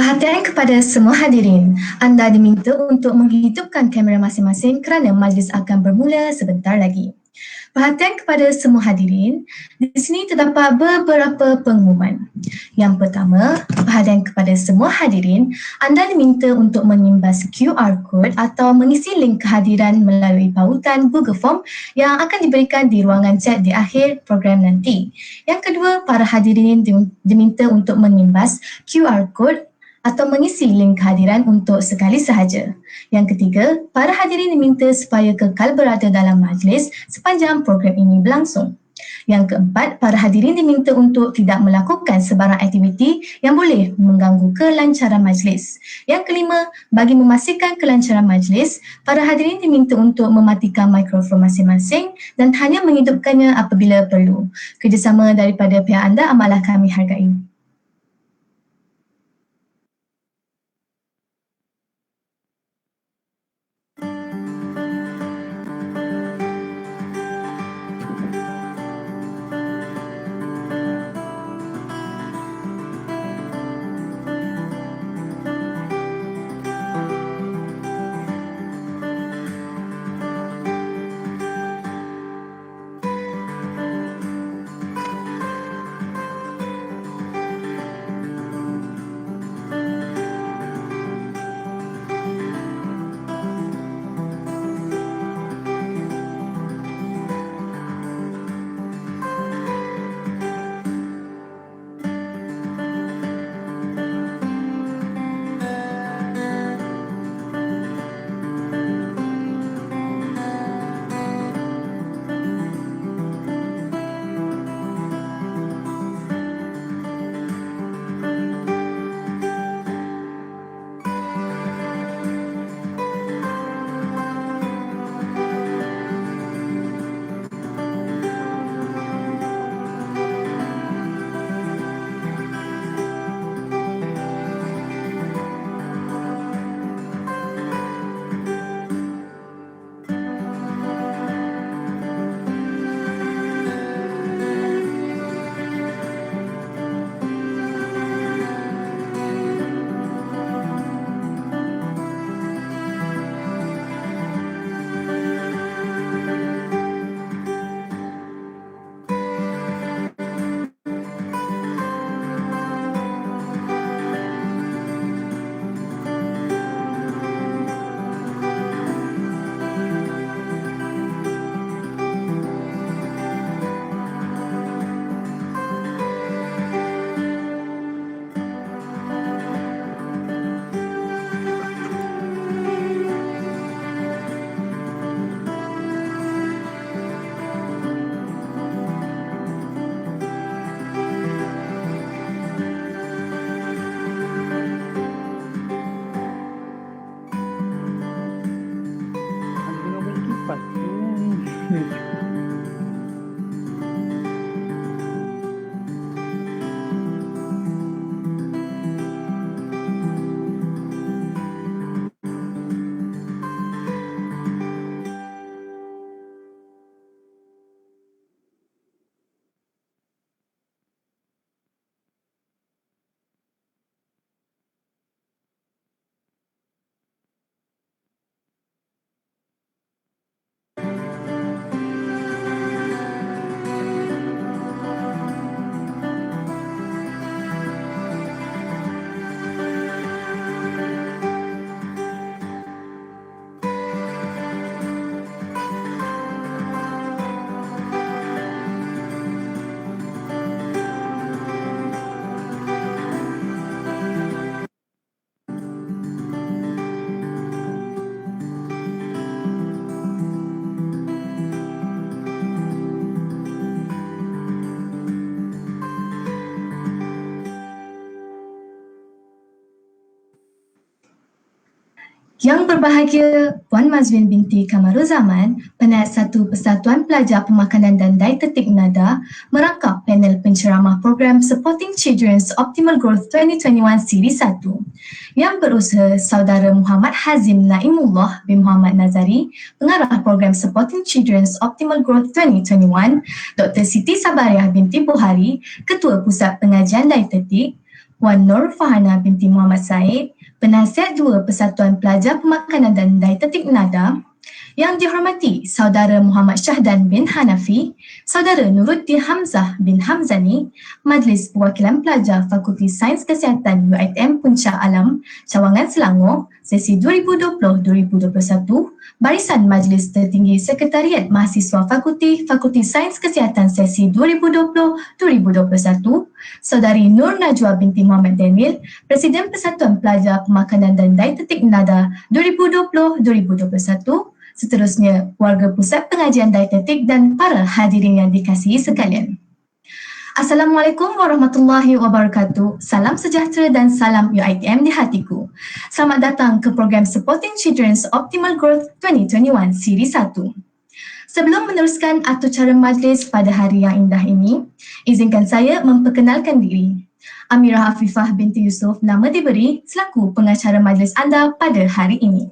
Perhatian kepada semua hadirin. Anda diminta untuk menghidupkan kamera masing-masing kerana majlis akan bermula sebentar lagi. Perhatian kepada semua hadirin. Di sini terdapat beberapa pengumuman. Yang pertama, perhatian kepada semua hadirin. Anda diminta untuk mengimbas QR code atau mengisi link kehadiran melalui pautan Google Form yang akan diberikan di ruangan chat di akhir program nanti. Yang kedua, para hadirin diminta untuk mengimbas QR code atau mengisi link kehadiran untuk sekali sahaja. Yang ketiga, para hadirin diminta supaya kekal berada dalam majlis sepanjang program ini berlangsung. Yang keempat, para hadirin diminta untuk tidak melakukan sebarang aktiviti yang boleh mengganggu kelancaran majlis. Yang kelima, bagi memastikan kelancaran majlis, para hadirin diminta untuk mematikan mikrofon masing-masing dan hanya menghidupkannya apabila perlu. Kerjasama daripada pihak anda amatlah kami hargai. Yang berbahagia, Puan Mazwin binti Kamaruzaman, Penat 1 Persatuan Pelajar Pemakanan dan Dietetik NADA, merangkap panel penceramah program Supporting Children's Optimal Growth 2021 Siri 1. Yang berusaha Saudara Muhammad Hazim Naimullah bin Muhammad Nazari, Pengarah Program Supporting Children's Optimal Growth 2021, Dr. Siti Sabariah binti Buhari, Ketua Pusat Pengajian Dietetik, Wan Nur Fahana binti Muhammad Said, Penasihat 2 Persatuan Pelajar Pemakanan dan Dietetik NADA, yang dihormati Saudara Muhammad Syahdan bin Hanafi, Saudara Nuruddin Hamzah bin Hamzani, Majlis Perwakilan Pelajar Fakulti Sains Kesihatan UiTM Puncak Alam, Cawangan Selangor, sesi 2020-2021, Barisan Majlis Tertinggi Sekretariat Mahasiswa Fakulti Sains Kesihatan sesi 2020-2021, Saudari Nur Najwa binti Muhammad Daniel, Presiden Persatuan Pelajar Pemakanan dan Dietetik NADA 2020-2021, seterusnya warga Pusat Pengajian Dietetik dan para hadirin yang dikasihi sekalian. Assalamualaikum warahmatullahi wabarakatuh. Salam sejahtera dan salam UiTM di hatiku. Selamat datang ke program Supporting Children's Optimal Growth 2021 Siri 1. Sebelum meneruskan atur cara majlis pada hari yang indah ini, izinkan saya memperkenalkan diri. Amirah Afifah binti Yusof nama diberi selaku pengacara majlis anda pada hari ini.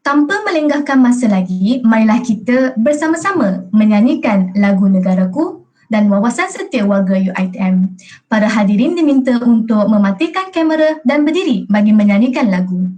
Tanpa melenggahkan masa lagi, marilah kita bersama-sama menyanyikan lagu Negaraku dan Wawasan Setia Warga UiTM. Para hadirin diminta untuk mematikan kamera dan berdiri bagi menyanyikan lagu.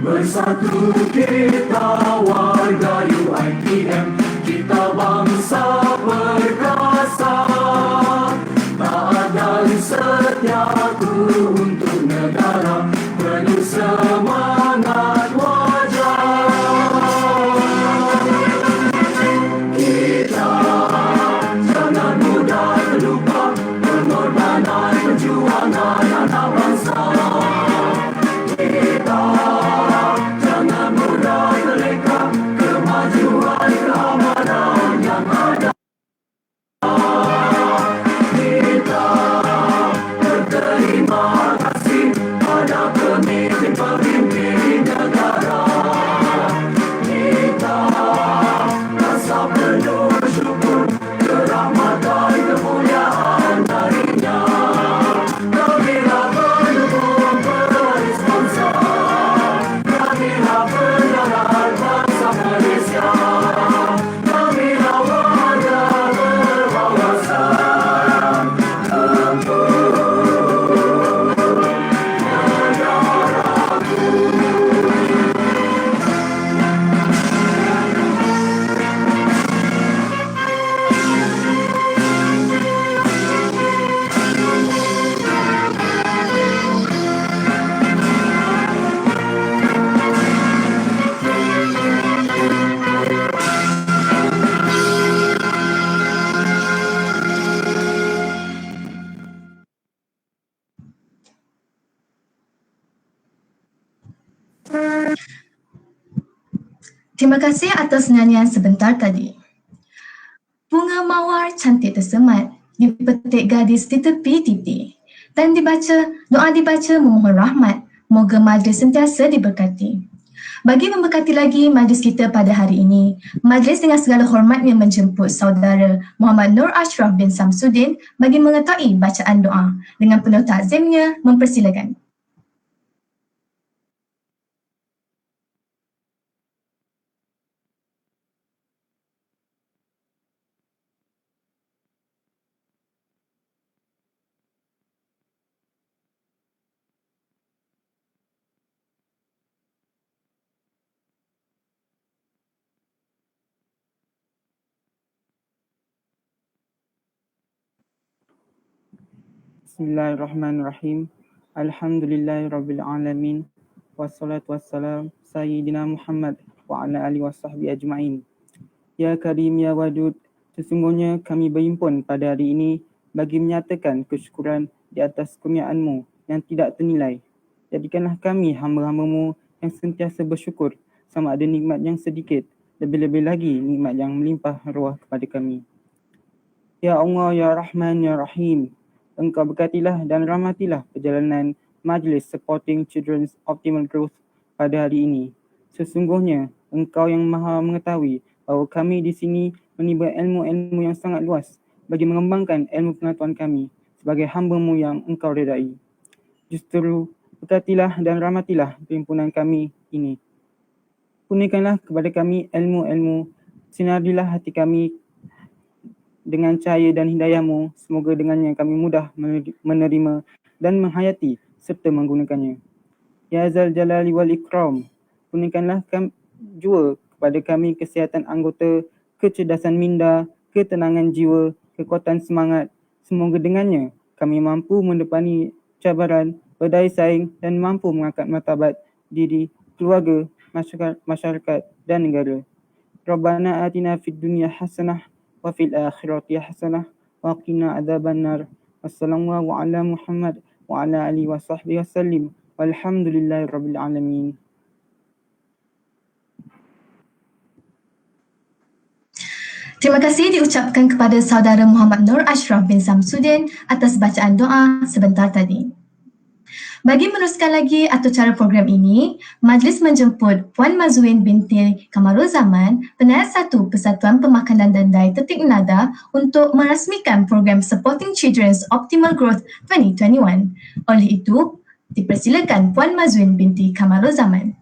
Bersatu kita warga UiTM, kita bangsa perkasa, taat dan setiaku untuk negara, penuh semangat wajar. Kita jangan mudah terlupa pengorbanan perjuangan anak bangsa. Kita jangan mudah terleka kemajuan keamanan yang ada. Kita berterima kasih pada pemimpin-pemimpin negara. Kita rasa penuh bersyukur kerahmat dan kemuliaan darinya. Kamilah pendukung pewaris bangsa, kamilah penjaga bangsa Malaysia, kamilah warga berwawasan untuk negaraku. Terima kasih atas nyanyian sebentar tadi. Bunga mawar cantik tersemat, dipetik gadis di tepi titi. Dan doa dibaca memohon rahmat, moga majlis sentiasa diberkati. Bagi memberkati lagi majlis kita pada hari ini, majlis dengan segala hormatnya menjemput saudara Muhammad Nur Ashraf bin Samsudin bagi mengetahui bacaan doa. Dengan penuh takzimnya, mempersilakan. Bismillahirrahmanirrahim. Alhamdulillahirabbil alamin. Wassalatu wassalam sayyidina Muhammad wa ala alihi wasahbihi ajma'in. Ya Karim ya Wadud, sesungguhnya kami berhimpun pada hari ini bagi menyatakan kesyukuran di atas kurniaan-Mu yang tidak ternilai. Jadikanlah kami hamba-hamba-Mu yang sentiasa bersyukur sama ada nikmat yang sedikit, lebih-lebih lagi nikmat yang melimpah ruah kepada kami. Ya Allah, Ya Rahman, Ya Rahim, Engkau berkatilah dan rahmatilah perjalanan Majlis Supporting Children's Optimal Growth pada hari ini. Sesungguhnya Engkau yang maha mengetahui bahawa kami di sini menimba ilmu-ilmu yang sangat luas bagi mengembangkan ilmu pengetahuan kami sebagai hamba-Mu yang Engkau redai. Justru berkatilah dan rahmatilah perhimpunan kami ini. Kurniakanlah kepada kami ilmu-ilmu, sinarilah hati kami dengan cahaya dan hidayah-Mu, semoga dengannya kami mudah menerima dan menghayati serta menggunakannya. Ya Zal Jalali wal Ikram, kurniakanlah jua kepada kami kesihatan anggota, kecerdasan minda, ketenangan jiwa, kekuatan semangat. Semoga dengannya kami mampu mendepani cabaran, berdaya saing dan mampu mengangkat martabat diri, keluarga, masyarakat dan negara. Rabbana atina fid dunya hasanah wa fil akhirati hasanah wa qina adzabannar. Wassallallahu ala Muhammad wa ala alihi wa sahbihi wasallim. Walhamdulillahirabbil alamin. Terima kasih diucapkan kepada saudara Muhammad Nur Ashraf bin Samsudin atas bacaan doa sebentar tadi. Bagi meneruskan lagi atau cara program ini, majlis menjemput Puan Mazuin binti Kamaruzaman, Penayat 1 Persatuan Pemakanan dan Daya Tertik Nada untuk merasmikan program Supporting Children's Optimal Growth 2021. Oleh itu, dipersilakan Puan Mazuin binti Kamaruzaman.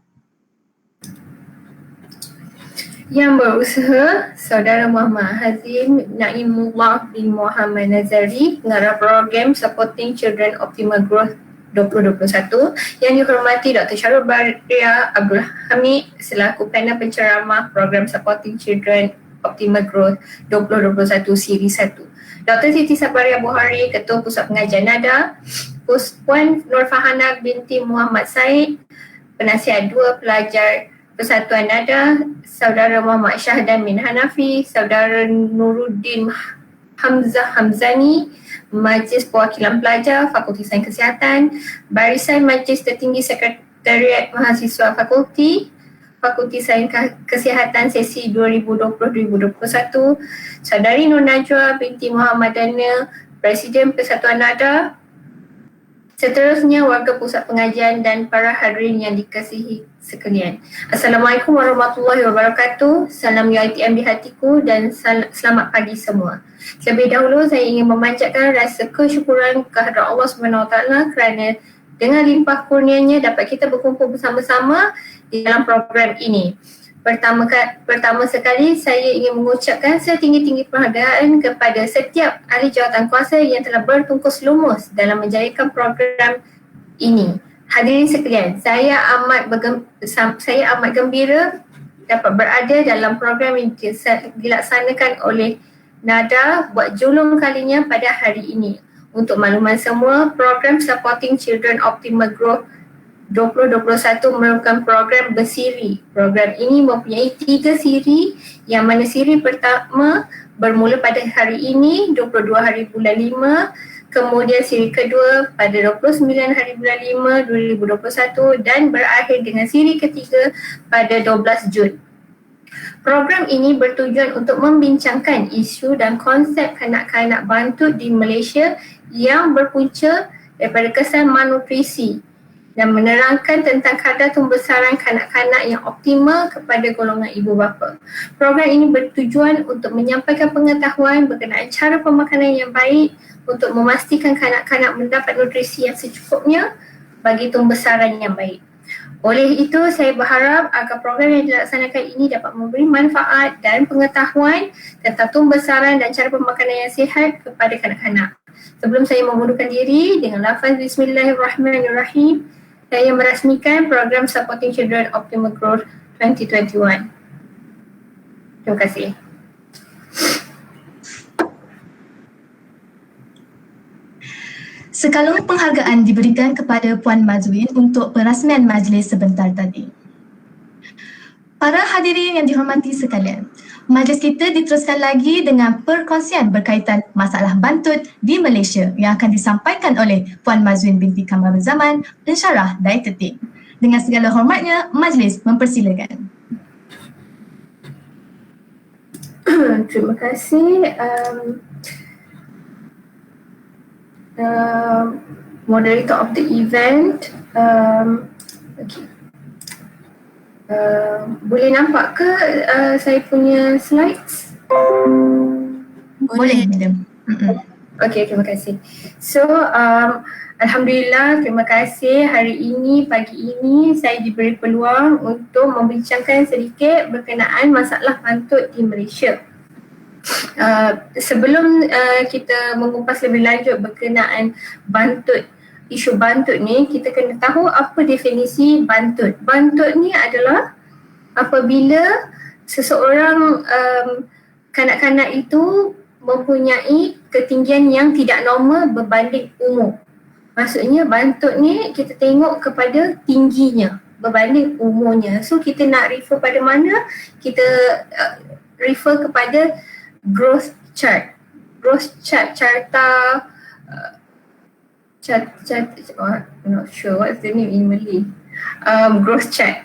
Yang berusaha, Saudara Muhammad Hazim Naimullah bin Muhammad Nazari, pengarah program Supporting Children Optimal Growth 2021, yang dihormati Dr. Syarul Baria Abdul Hamid selaku panel penceramah program Supporting Children Optimal Growth 2021 Siri 1. Dr. Siti Sabaria Buhari, Ketua Pusat Pengajian Nada, Puan Nur Fahana binti Muhammad Said, Penasihat 2 Pelajar Persatuan Nada, Saudara Muhammad Syahdan bin Hanafi, Saudara Nuruddin Hamzah Hamzani, Majlis Perwakilan Pelajar Fakulti Sains Kesihatan, Barisan Majlis Tertinggi Sekretariat Mahasiswa Fakulti Sains Kesihatan sesi 2020-2021, Saudari Nur Najwa binti Muhammad Daniel, Presiden Persatuan Nada, seterusnya warga pusat pengajian dan para hadirin yang dikasihi sekalian. Assalamualaikum warahmatullahi wabarakatuh. Salam UiTM di hatiku dan selamat pagi semua. Terlebih dahulu saya ingin memanjatkan rasa kesyukuran kehadrat Allah SWT kerana dengan limpah kurnianya dapat kita berkumpul bersama-sama di dalam program ini. Pertama sekali saya ingin mengucapkan setinggi-tinggi penghargaan kepada setiap ahli jawatan kuasa yang telah bertungkus lumus dalam menjayakan program ini. Hadirin sekalian, saya amat gembira dapat berada dalam program yang dilaksanakan oleh Nada buat julung kalinya pada hari ini. Untuk makluman semua, program Supporting Children Optimal Growth 2021 merupakan program bersiri. Program ini mempunyai 3 siri, yang mana siri pertama bermula pada hari ini 22 hari bulan 5, kemudian siri kedua pada 29 hari bulan 5 2021 dan berakhir dengan siri ketiga pada 12 Jun. Program ini bertujuan untuk membincangkan isu dan konsep kanak-kanak bantut di Malaysia yang berpunca daripada kesan malnutrisi dan menerangkan tentang kadar pembesaran kanak-kanak yang optimal kepada golongan ibu bapa. Program ini bertujuan untuk menyampaikan pengetahuan berkenaan cara pemakanan yang baik untuk memastikan kanak-kanak mendapat nutrisi yang secukupnya bagi pembesaran yang baik. Oleh itu, saya berharap agar program yang dilaksanakan ini dapat memberi manfaat dan pengetahuan tentang pembesaran dan cara pemakanan yang sihat kepada kanak-kanak. Sebelum saya mengundurkan diri dengan lafaz Bismillahirrahmanirrahim, saya merasmikan program Supporting Children Optimal Growth 2021. Terima kasih. Sekalung penghargaan diberikan kepada Puan Mazwin untuk perasmian majlis sebentar tadi. Para hadirin yang dihormati sekalian, majlis kita diteruskan lagi dengan perkongsian berkaitan masalah bantut di Malaysia yang akan disampaikan oleh Puan Mazwin binti Kamarul Zaman, pensyarah Dai Tertib. Dengan segala hormatnya, majlis mempersilakan. Terima kasih. Moderator of the event. Okay. Boleh nampak ke saya punya slides? Boleh, Madam. Okay, terima kasih. So, Alhamdulillah, terima kasih hari ini, pagi ini saya diberi peluang untuk membincangkan sedikit berkenaan masalah bantut di Malaysia. Sebelum kita mengupas lebih lanjut berkenaan bantut, isu bantut ni, kita kena tahu apa definisi bantut. Bantut ni adalah apabila seseorang kanak-kanak itu mempunyai ketinggian yang tidak normal berbanding umur. Maksudnya bantut ni kita tengok kepada tingginya berbanding umurnya. So kita nak refer pada mana? Kita refer kepada growth chart. Growth chart, carta I'm not sure what's the name in Malay. Growth chart.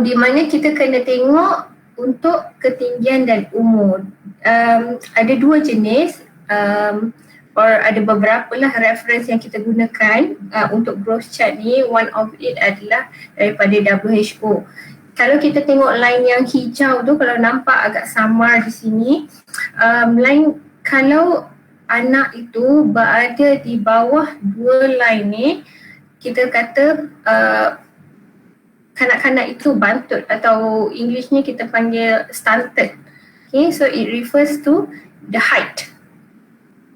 Di mana kita kena tengok untuk ketinggian dan umur. Ada dua jenis, ada beberapa lah reference yang kita gunakan untuk growth chart ni. One of it adalah daripada WHO. Kalau kita tengok line yang hijau tu, kalau nampak agak samar di sini, line kalau anak itu berada di bawah dua line ni, kita kata kanak-kanak itu bantut, atau Englishnya kita panggil stunted. Okay, so it refers to the height.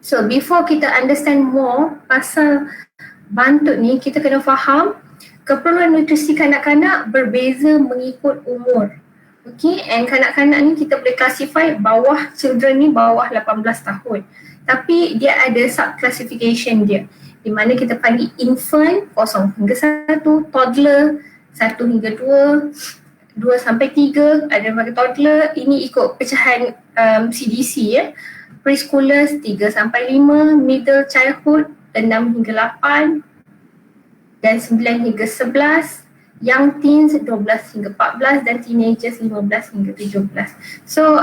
So before kita understand more pasal bantut ni, kita kena faham keperluan nutrisi kanak-kanak berbeza mengikut umur. Okay, and kanak-kanak ni kita boleh classify bawah, children ni bawah 18 tahun. Tapi dia ada sub-classification dia, di mana kita panggil infant 0 hingga 1, toddler 1 hingga 2, 2 sampai 3, ada bagi toddler. Ini ikut pecahan CDC ya. Preschoolers 3 sampai 5, middle childhood 6 hingga 8, dan 9 hingga 11, young teens 12 hingga 14, dan teenagers 15 hingga 17. So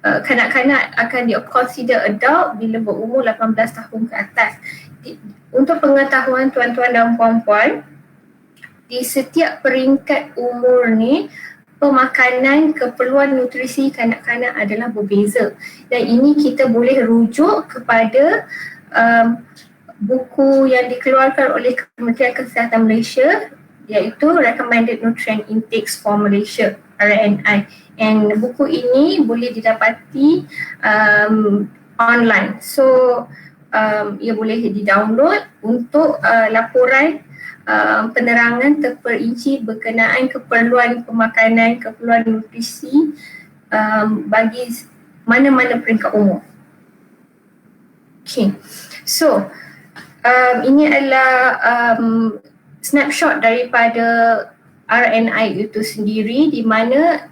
kanak-kanak akan di-consider adult bila berumur 18 tahun ke atas. Untuk pengetahuan tuan-tuan dan puan-puan, di setiap peringkat umur ni, pemakanan keperluan nutrisi kanak-kanak adalah berbeza. Dan ini kita boleh rujuk kepada buku yang dikeluarkan oleh Kementerian Kesihatan Malaysia, iaitu Recommended Nutrient Intakes for Malaysia, RNI. And buku ini boleh didapati online. So ia boleh di-download untuk laporan penerangan terperinci berkenaan keperluan pemakanan, keperluan nutrisi bagi mana-mana peringkat umur. Okay, so ini adalah snapshot daripada RNI itu sendiri, di mana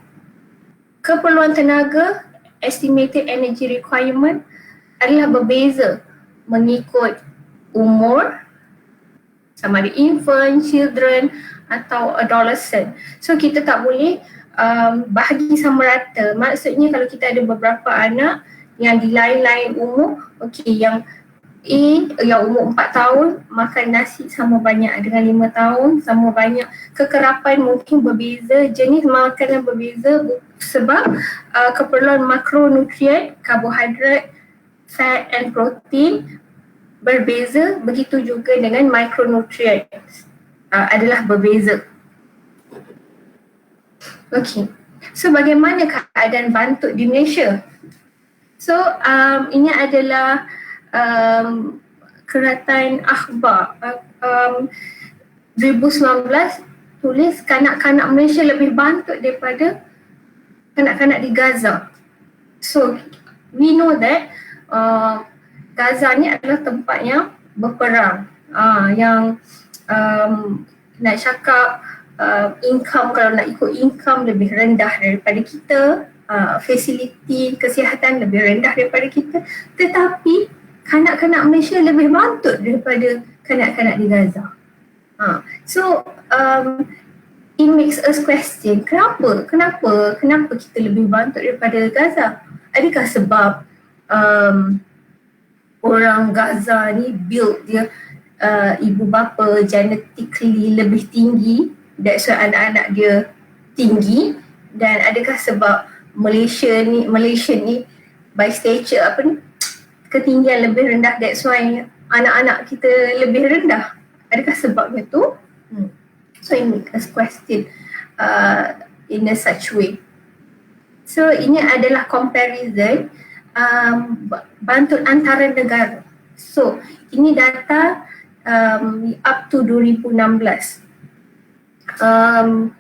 keperluan tenaga, estimated energy requirement adalah berbeza mengikut umur, sama ada infant, children atau adolescent. So kita tak boleh bahagi sama rata. Maksudnya kalau kita ada beberapa anak yang di lain-lain umur, okey, yang yang umur 4 tahun makan nasi sama banyak dengan 5 tahun sama banyak. Kekerapan mungkin berbeza, jenis makanan berbeza sebab keperluan makronutrien, karbohidrat, fat and protein berbeza. Begitu juga dengan mikronutrien adalah berbeza. Okey. So bagaimana keadaan bantut di Malaysia? So ini adalah Keratan Akhbar 2019 tulis kanak-kanak Malaysia lebih bantut daripada kanak-kanak di Gaza. So we know that Gaza ni adalah tempat yang berperang, yang nak cakap income, kalau nak ikut income lebih rendah daripada kita, fasiliti kesihatan lebih rendah daripada kita, tetapi kanak-kanak Malaysia lebih bantut daripada kanak-kanak di Gaza. So it makes us question, kenapa kita lebih bantut daripada Gaza? Adakah sebab orang Gaza ni build dia ibu bapa genetically lebih tinggi, that's why anak-anak dia tinggi? Dan adakah sebab Malaysia ni by stature ketinggian lebih rendah, that's why anak-anak kita lebih rendah? Adakah sebabnya tu? So it makes us question in a such way. So ini adalah comparison bantut antara negara. So ini data up to 2016,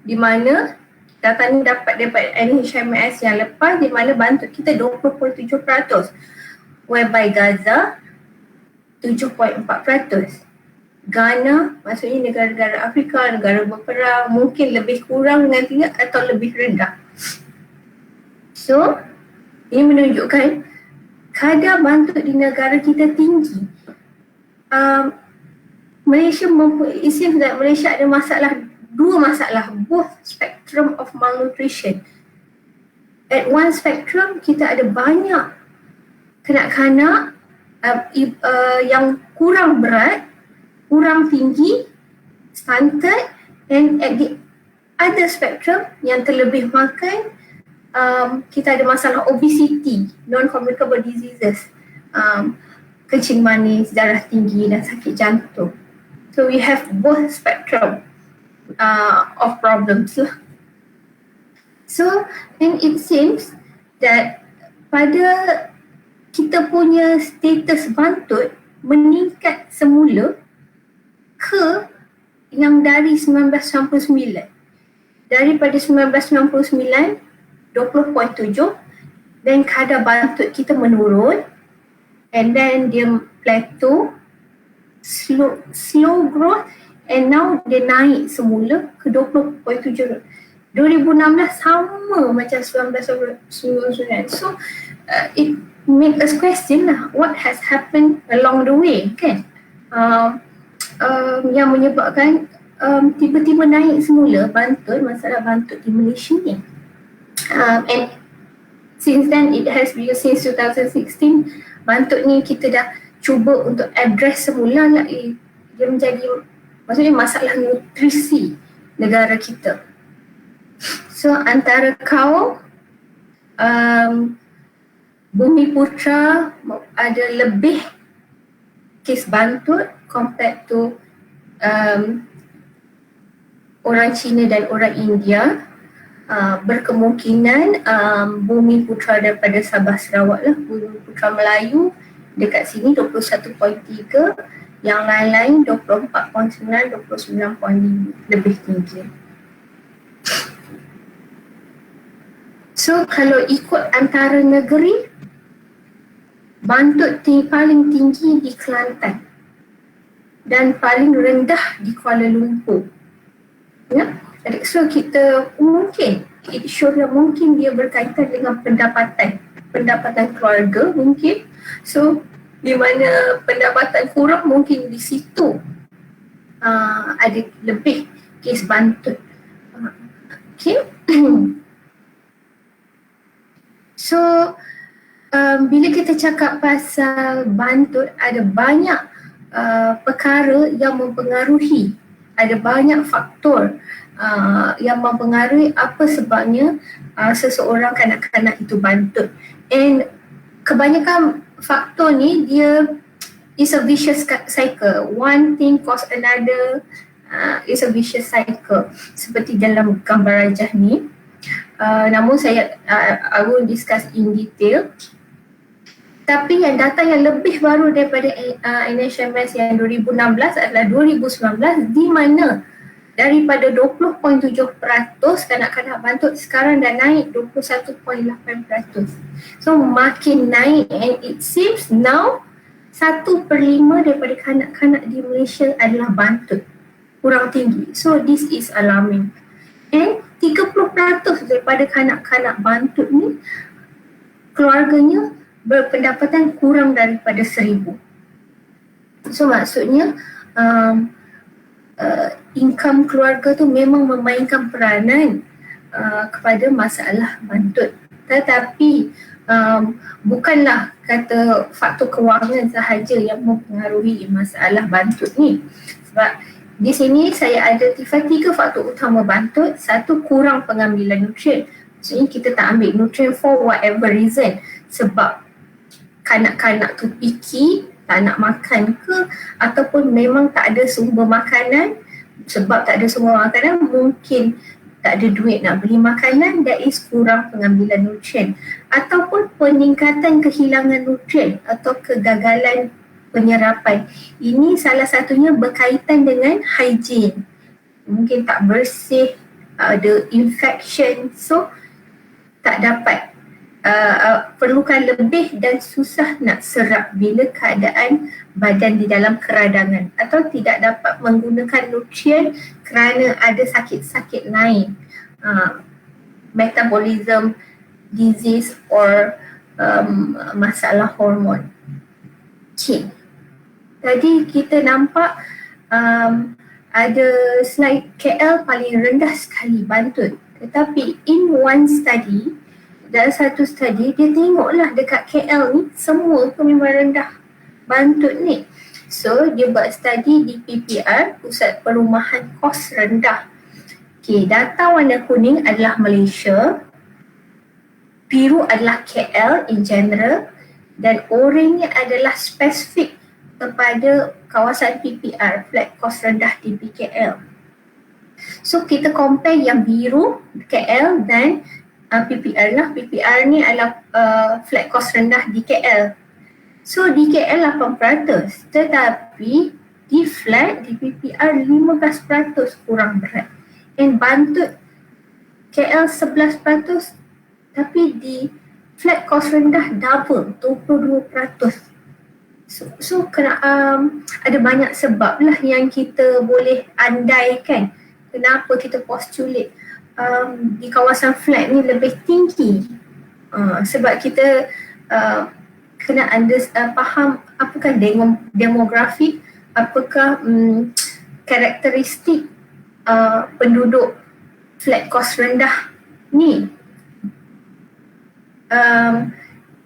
di mana data ni dapat daripada NHMS yang lepas, di mana bantut kita 20.7%, whereby Gaza 7.4%. Ghana, maksudnya negara-negara Afrika, negara berperang, mungkin lebih kurang nantinya atau lebih rendah. So ini menunjukkan kadar bantut di negara kita tinggi. Malaysia ada dua masalah, both spectrum of malnutrition. At one spectrum, kita ada banyak kanak-kanak yang kurang berat, kurang tinggi, stunted, and at the other spectrum yang terlebih makan, kita ada masalah obesity, non-communicable diseases, kencing manis, darah tinggi dan sakit jantung. So we have both spectrum of problems lah. So and it seems that pada kita punya status bantut meningkat semula ke yang dari 1999. Daripada 1999 20.7, dan kadar bantut kita menurun, and then dia plateau, slow growth, and now dia naik semula ke 20.7. 2016 sama macam 1999. So it make us question lah what has happened along the way, kan? Yang menyebabkan tiba-tiba naik semula bantut, masalah bantut di Malaysia ni. And since then it has been since 2016, bantut ni kita dah cuba untuk address semula lah, dia menjadi maksudnya masalah nutrisi negara kita. So antara kaum Bumiputra ada lebih kes bantut compared to orang Cina dan orang India. Berkemungkinan Bumiputra daripada Sabah Sarawak lah, Bumiputra Melayu dekat sini 21.3, yang lain-lain 24.9, 29.5 lebih tinggi. So kalau ikut antara negeri, bantut paling tinggi di Kelantan dan paling rendah di Kuala Lumpur. Ya, so kita mungkin, it shows that mungkin dia berkaitan dengan pendapatan keluarga mungkin. So di mana pendapatan kurang, mungkin di situ ada lebih kes bantut. Okay. So Bila kita cakap pasal bantut, ada banyak perkara yang mempengaruhi, ada banyak faktor yang mempengaruhi apa sebabnya seseorang kanak-kanak itu bantut. And kebanyakan faktor ni dia is a vicious cycle. One thing cause another, is a vicious cycle seperti dalam gambar rajah ni. Namun saya I will discuss in detail. Tapi yang data yang lebih baru daripada NHMS yang 2016 adalah 2019, di mana daripada 20.7% kanak-kanak bantut sekarang dah naik 21.8%. So makin naik, and it seems now 1/5 daripada kanak-kanak di Malaysia adalah bantut, kurang tinggi. So this is alarming. And 30% daripada kanak-kanak bantut ni keluarganya berpendapatan kurang daripada 1,000. So maksudnya income keluarga tu memang memainkan peranan kepada masalah bantut. Tetapi bukanlah kata faktor kewangan sahaja yang mempengaruhi masalah bantut ni. Sebab di sini saya identify 3 faktor utama bantut. Satu, kurang pengambilan nutrien. Maksudnya kita tak ambil nutrien for whatever reason. Sebab kanak-kanak tu picky, tak nak makan ke, ataupun memang tak ada sumber makanan. Sebab tak ada sumber makanan, mungkin tak ada duit nak beli makanan, that is kurang pengambilan nutrien. Ataupun peningkatan kehilangan nutrien atau kegagalan penyerapan. Ini salah satunya berkaitan dengan hygiene. Mungkin tak bersih, ada infection, so tak dapat perlukan lebih dan susah nak serap bila keadaan badan di dalam keradangan, atau tidak dapat menggunakan nutrien kerana ada sakit-sakit lain, metabolism disease or masalah hormon. Okay. Tadi kita nampak ada slide KL paling rendah sekali bantut, tetapi in one study, dalam satu study dia tengoklah dekat KL ni semua tu memang rendah bantut ni. So dia buat study di PPR, Pusat Perumahan Kos Rendah. Okay, data warna kuning adalah Malaysia, biru adalah KL in general, dan oranye adalah spesifik kepada kawasan PPR, flat kos rendah di PKL. So kita compare yang biru KL dan PPR lah. PPR ni adalah flat kos rendah di KL. So di KL 8%, tetapi di flat di PPR 15% kurang berat. And bantut KL 11%, tapi di flat kos rendah double, 22%. So kena ada banyak sebab lah yang kita boleh andaikan kenapa kita postulate di kawasan flat ni lebih tinggi. Sebab kita kena faham apakah demografi, apakah karakteristik penduduk flat kos rendah ni.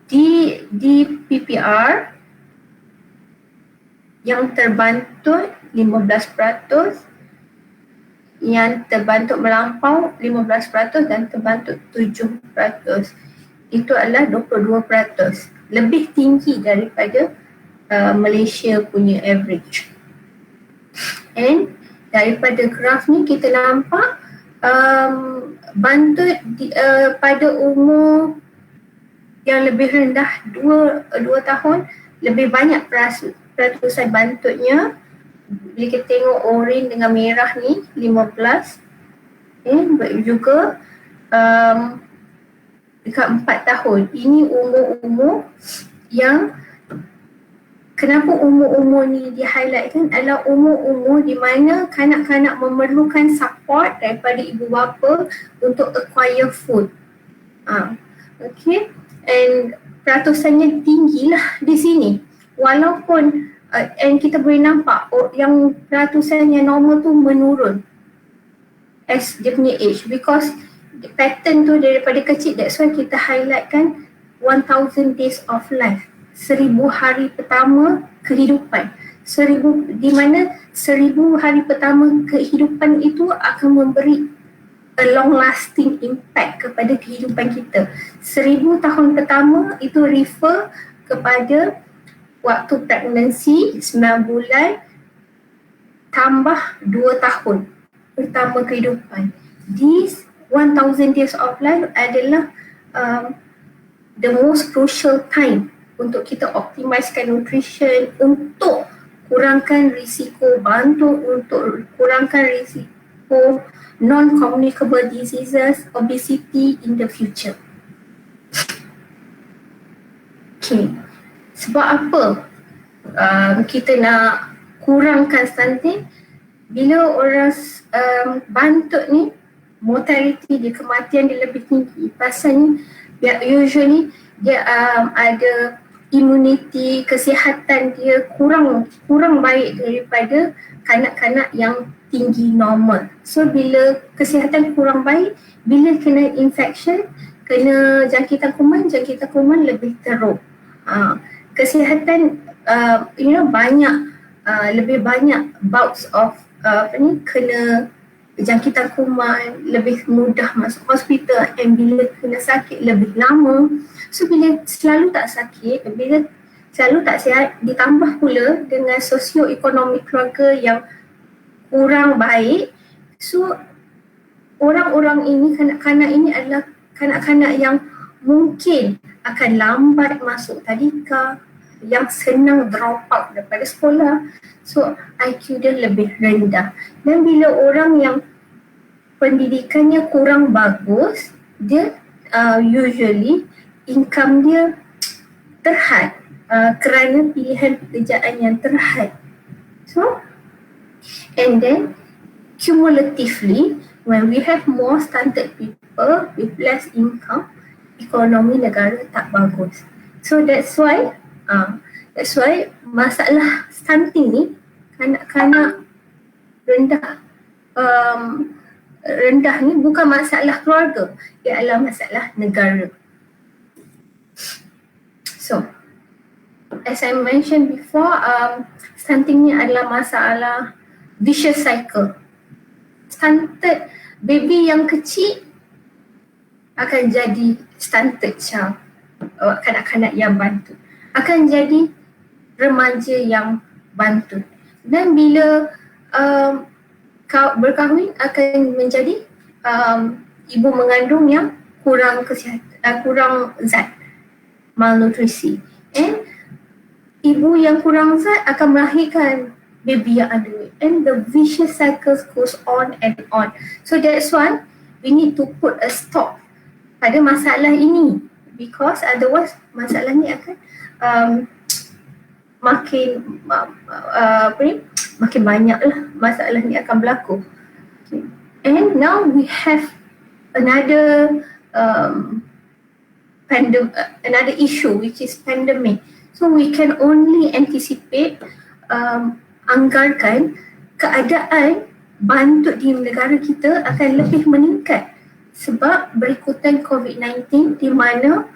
Di PPR yang terbantut 15%, yang terbantut melampau 15% dan terbantut 7%. Itu adalah 22%. Lebih tinggi daripada Malaysia punya average. And daripada graf ni kita nampak bantut pada umur yang lebih rendah 2 tahun lebih banyak peratusan bantutnya. Bila kita tengok oren dengan merah ni 15, juga dekat 4 tahun. Ini umur-umur yang, kenapa umur-umur ni di-highlightkan adalah umur-umur di mana kanak-kanak memerlukan support daripada ibu bapa untuk acquire food. Okay, and peratusannya tinggilah di sini. Walaupun and kita boleh nampak yang peratusan yang normal tu menurun as dia punya age, because pattern tu daripada kecil. That's why kita highlightkan 1000 days of life, 1000 hari pertama kehidupan. Di mana 1000 hari pertama kehidupan itu akan memberi a long lasting impact kepada kehidupan kita. 1000 tahun pertama itu refer kepada waktu pregnancy 9 bulan tambah 2 tahun pertama kehidupan. These 1000 days of life adalah the most crucial time untuk kita optimizekan nutrition, untuk kurangkan risiko, bantu untuk kurangkan risiko non-communicable diseases, obesity in the future. Okay, sebab apa kita nak kurangkan stunting? Bila orang bantut ni, mortality dia, kematian dia lebih tinggi. Pasal ni usually dia ada immunity, kesihatan dia kurang baik daripada kanak-kanak yang tinggi normal. So bila kesihatan kurang baik, bila kena infection, kena jangkitan kuman lebih teruk. Kesihatan lebih banyak bouts of kena jangkitan kuman, lebih mudah masuk hospital, and bila kena sakit lebih lama. So bila selalu tak sakit, bila selalu tak sihat, ditambah pula dengan sosioekonomi keluarga yang kurang baik, so orang-orang ini, kanak-kanak ini adalah kanak-kanak yang mungkin akan lambat masuk tadika, yang senang drop out daripada sekolah. So IQ dia lebih rendah. Dan bila orang yang pendidikannya kurang bagus, dia usually income dia terhad kerana pilihan pekerjaan yang terhad. So and then cumulatively, when we have more stunted people with less income, ekonomi negara tak bagus. So that's why masalah stunting ni, kanak-kanak rendah ni bukan masalah keluarga, ia adalah masalah negara. So as I mentioned before, stunting ni adalah masalah vicious cycle. Stunted baby yang kecil akan jadi stunted child, kanak-kanak yang bantut akan jadi remaja yang bantut, dan bila berkahwin akan menjadi ibu mengandung yang kurang kesihatan, kurang zat, malnutrisi, and ibu yang kurang zat akan melahirkan baby yang underweight, and the vicious cycle goes on and on. So that's why we need to put a stop pada masalah ini, because otherwise masalah ni akan makin banyak lah masalah ni akan berlaku. Okay. And now we have another another issue, which is pandemic. So we can only anticipate, anggarkan keadaan bantut di negara kita akan lebih meningkat sebab berikutan COVID-19, di mana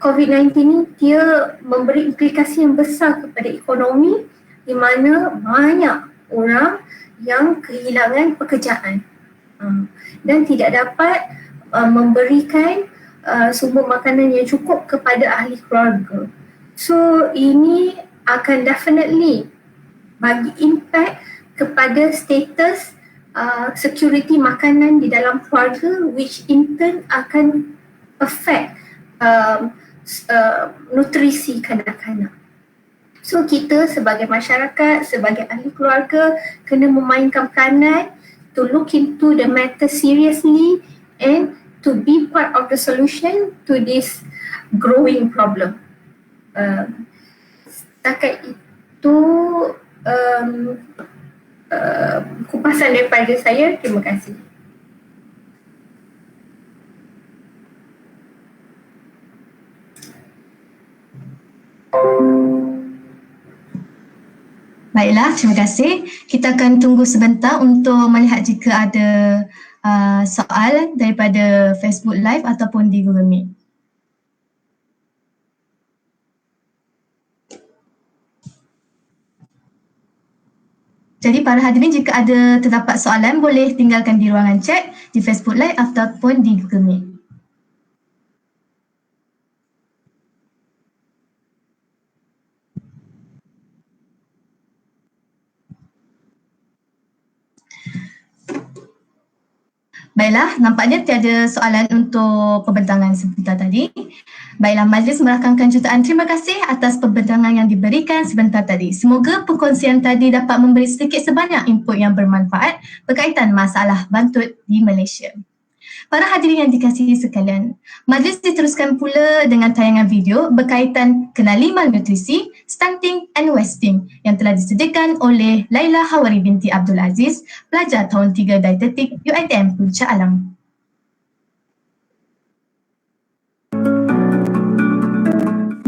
COVID-19 ni dia memberi implikasi yang besar kepada ekonomi, di mana banyak orang yang kehilangan pekerjaan dan tidak dapat memberikan sumber makanan yang cukup kepada ahli keluarga. So ini akan definitely bagi impact kepada status security makanan di dalam keluarga, which in turn akan affect nutrisi kanak-kanak. So kita sebagai masyarakat, sebagai ahli keluarga kena memainkan peranan to look into the matter seriously and to be part of the solution to this growing problem. Setakat itu kupasan daripada saya. Terima kasih. Baiklah, terima kasih. Kita akan tunggu sebentar untuk melihat jika ada soal daripada Facebook Live ataupun di Google Meet. Jadi para hadirin, jika ada terdapat soalan boleh tinggalkan di ruangan chat di Facebook Live ataupun di Google Meet. Baiklah, nampaknya tiada soalan untuk pembentangan sebentar tadi. Baiklah, majlis merakamkan jutaan terima kasih atas pembentangan yang diberikan sebentar tadi. Semoga perkongsian tadi dapat memberi sedikit sebanyak input yang bermanfaat berkaitan masalah bantut di Malaysia. Para hadirin yang dikasihi sekalian, majlis diteruskan pula dengan tayangan video berkaitan kenali malnutrisi, stunting and wasting yang telah disediakan oleh Laila Hawari binti Abdul Aziz, pelajar tahun 3 Dietetik UiTM Puncak Alam.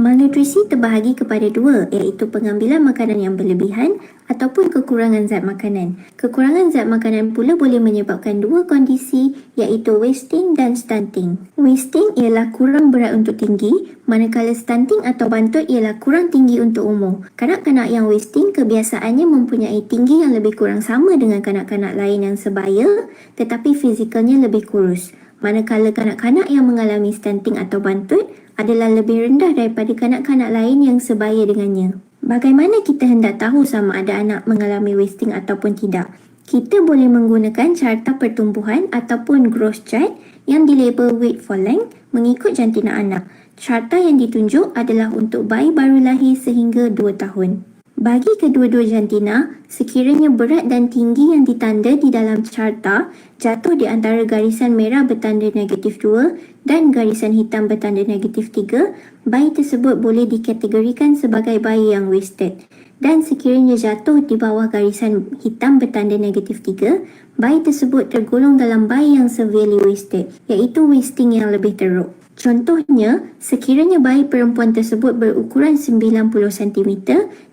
Malnutrisi terbahagi kepada dua, iaitu pengambilan makanan yang berlebihan ataupun kekurangan zat makanan. Kekurangan zat makanan pula boleh menyebabkan dua kondisi, iaitu wasting dan stunting. Wasting ialah kurang berat untuk tinggi, manakala stunting atau bantut ialah kurang tinggi untuk umur. Kanak-kanak yang wasting kebiasaannya mempunyai tinggi yang lebih kurang sama dengan kanak-kanak lain yang sebaya, tetapi fizikalnya lebih kurus. Manakala kanak-kanak yang mengalami stunting atau bantut adalah lebih rendah daripada kanak-kanak lain yang sebaya dengannya. Bagaimana kita hendak tahu sama ada anak mengalami wasting ataupun tidak? Kita boleh menggunakan carta pertumbuhan ataupun growth chart yang dilabel weight for length mengikut jantina anak. Carta yang ditunjuk adalah untuk bayi baru lahir sehingga 2 tahun. Bagi kedua-dua jantina, sekiranya berat dan tinggi yang ditanda di dalam carta jatuh di antara garisan merah bertanda negatif 2 dan garisan hitam bertanda negatif 3, bayi tersebut boleh dikategorikan sebagai bayi yang wasted. Dan sekiranya jatuh di bawah garisan hitam bertanda negatif 3, bayi tersebut tergolong dalam bayi yang severely wasted, iaitu wasting yang lebih teruk. Contohnya, sekiranya bayi perempuan tersebut berukuran 90 cm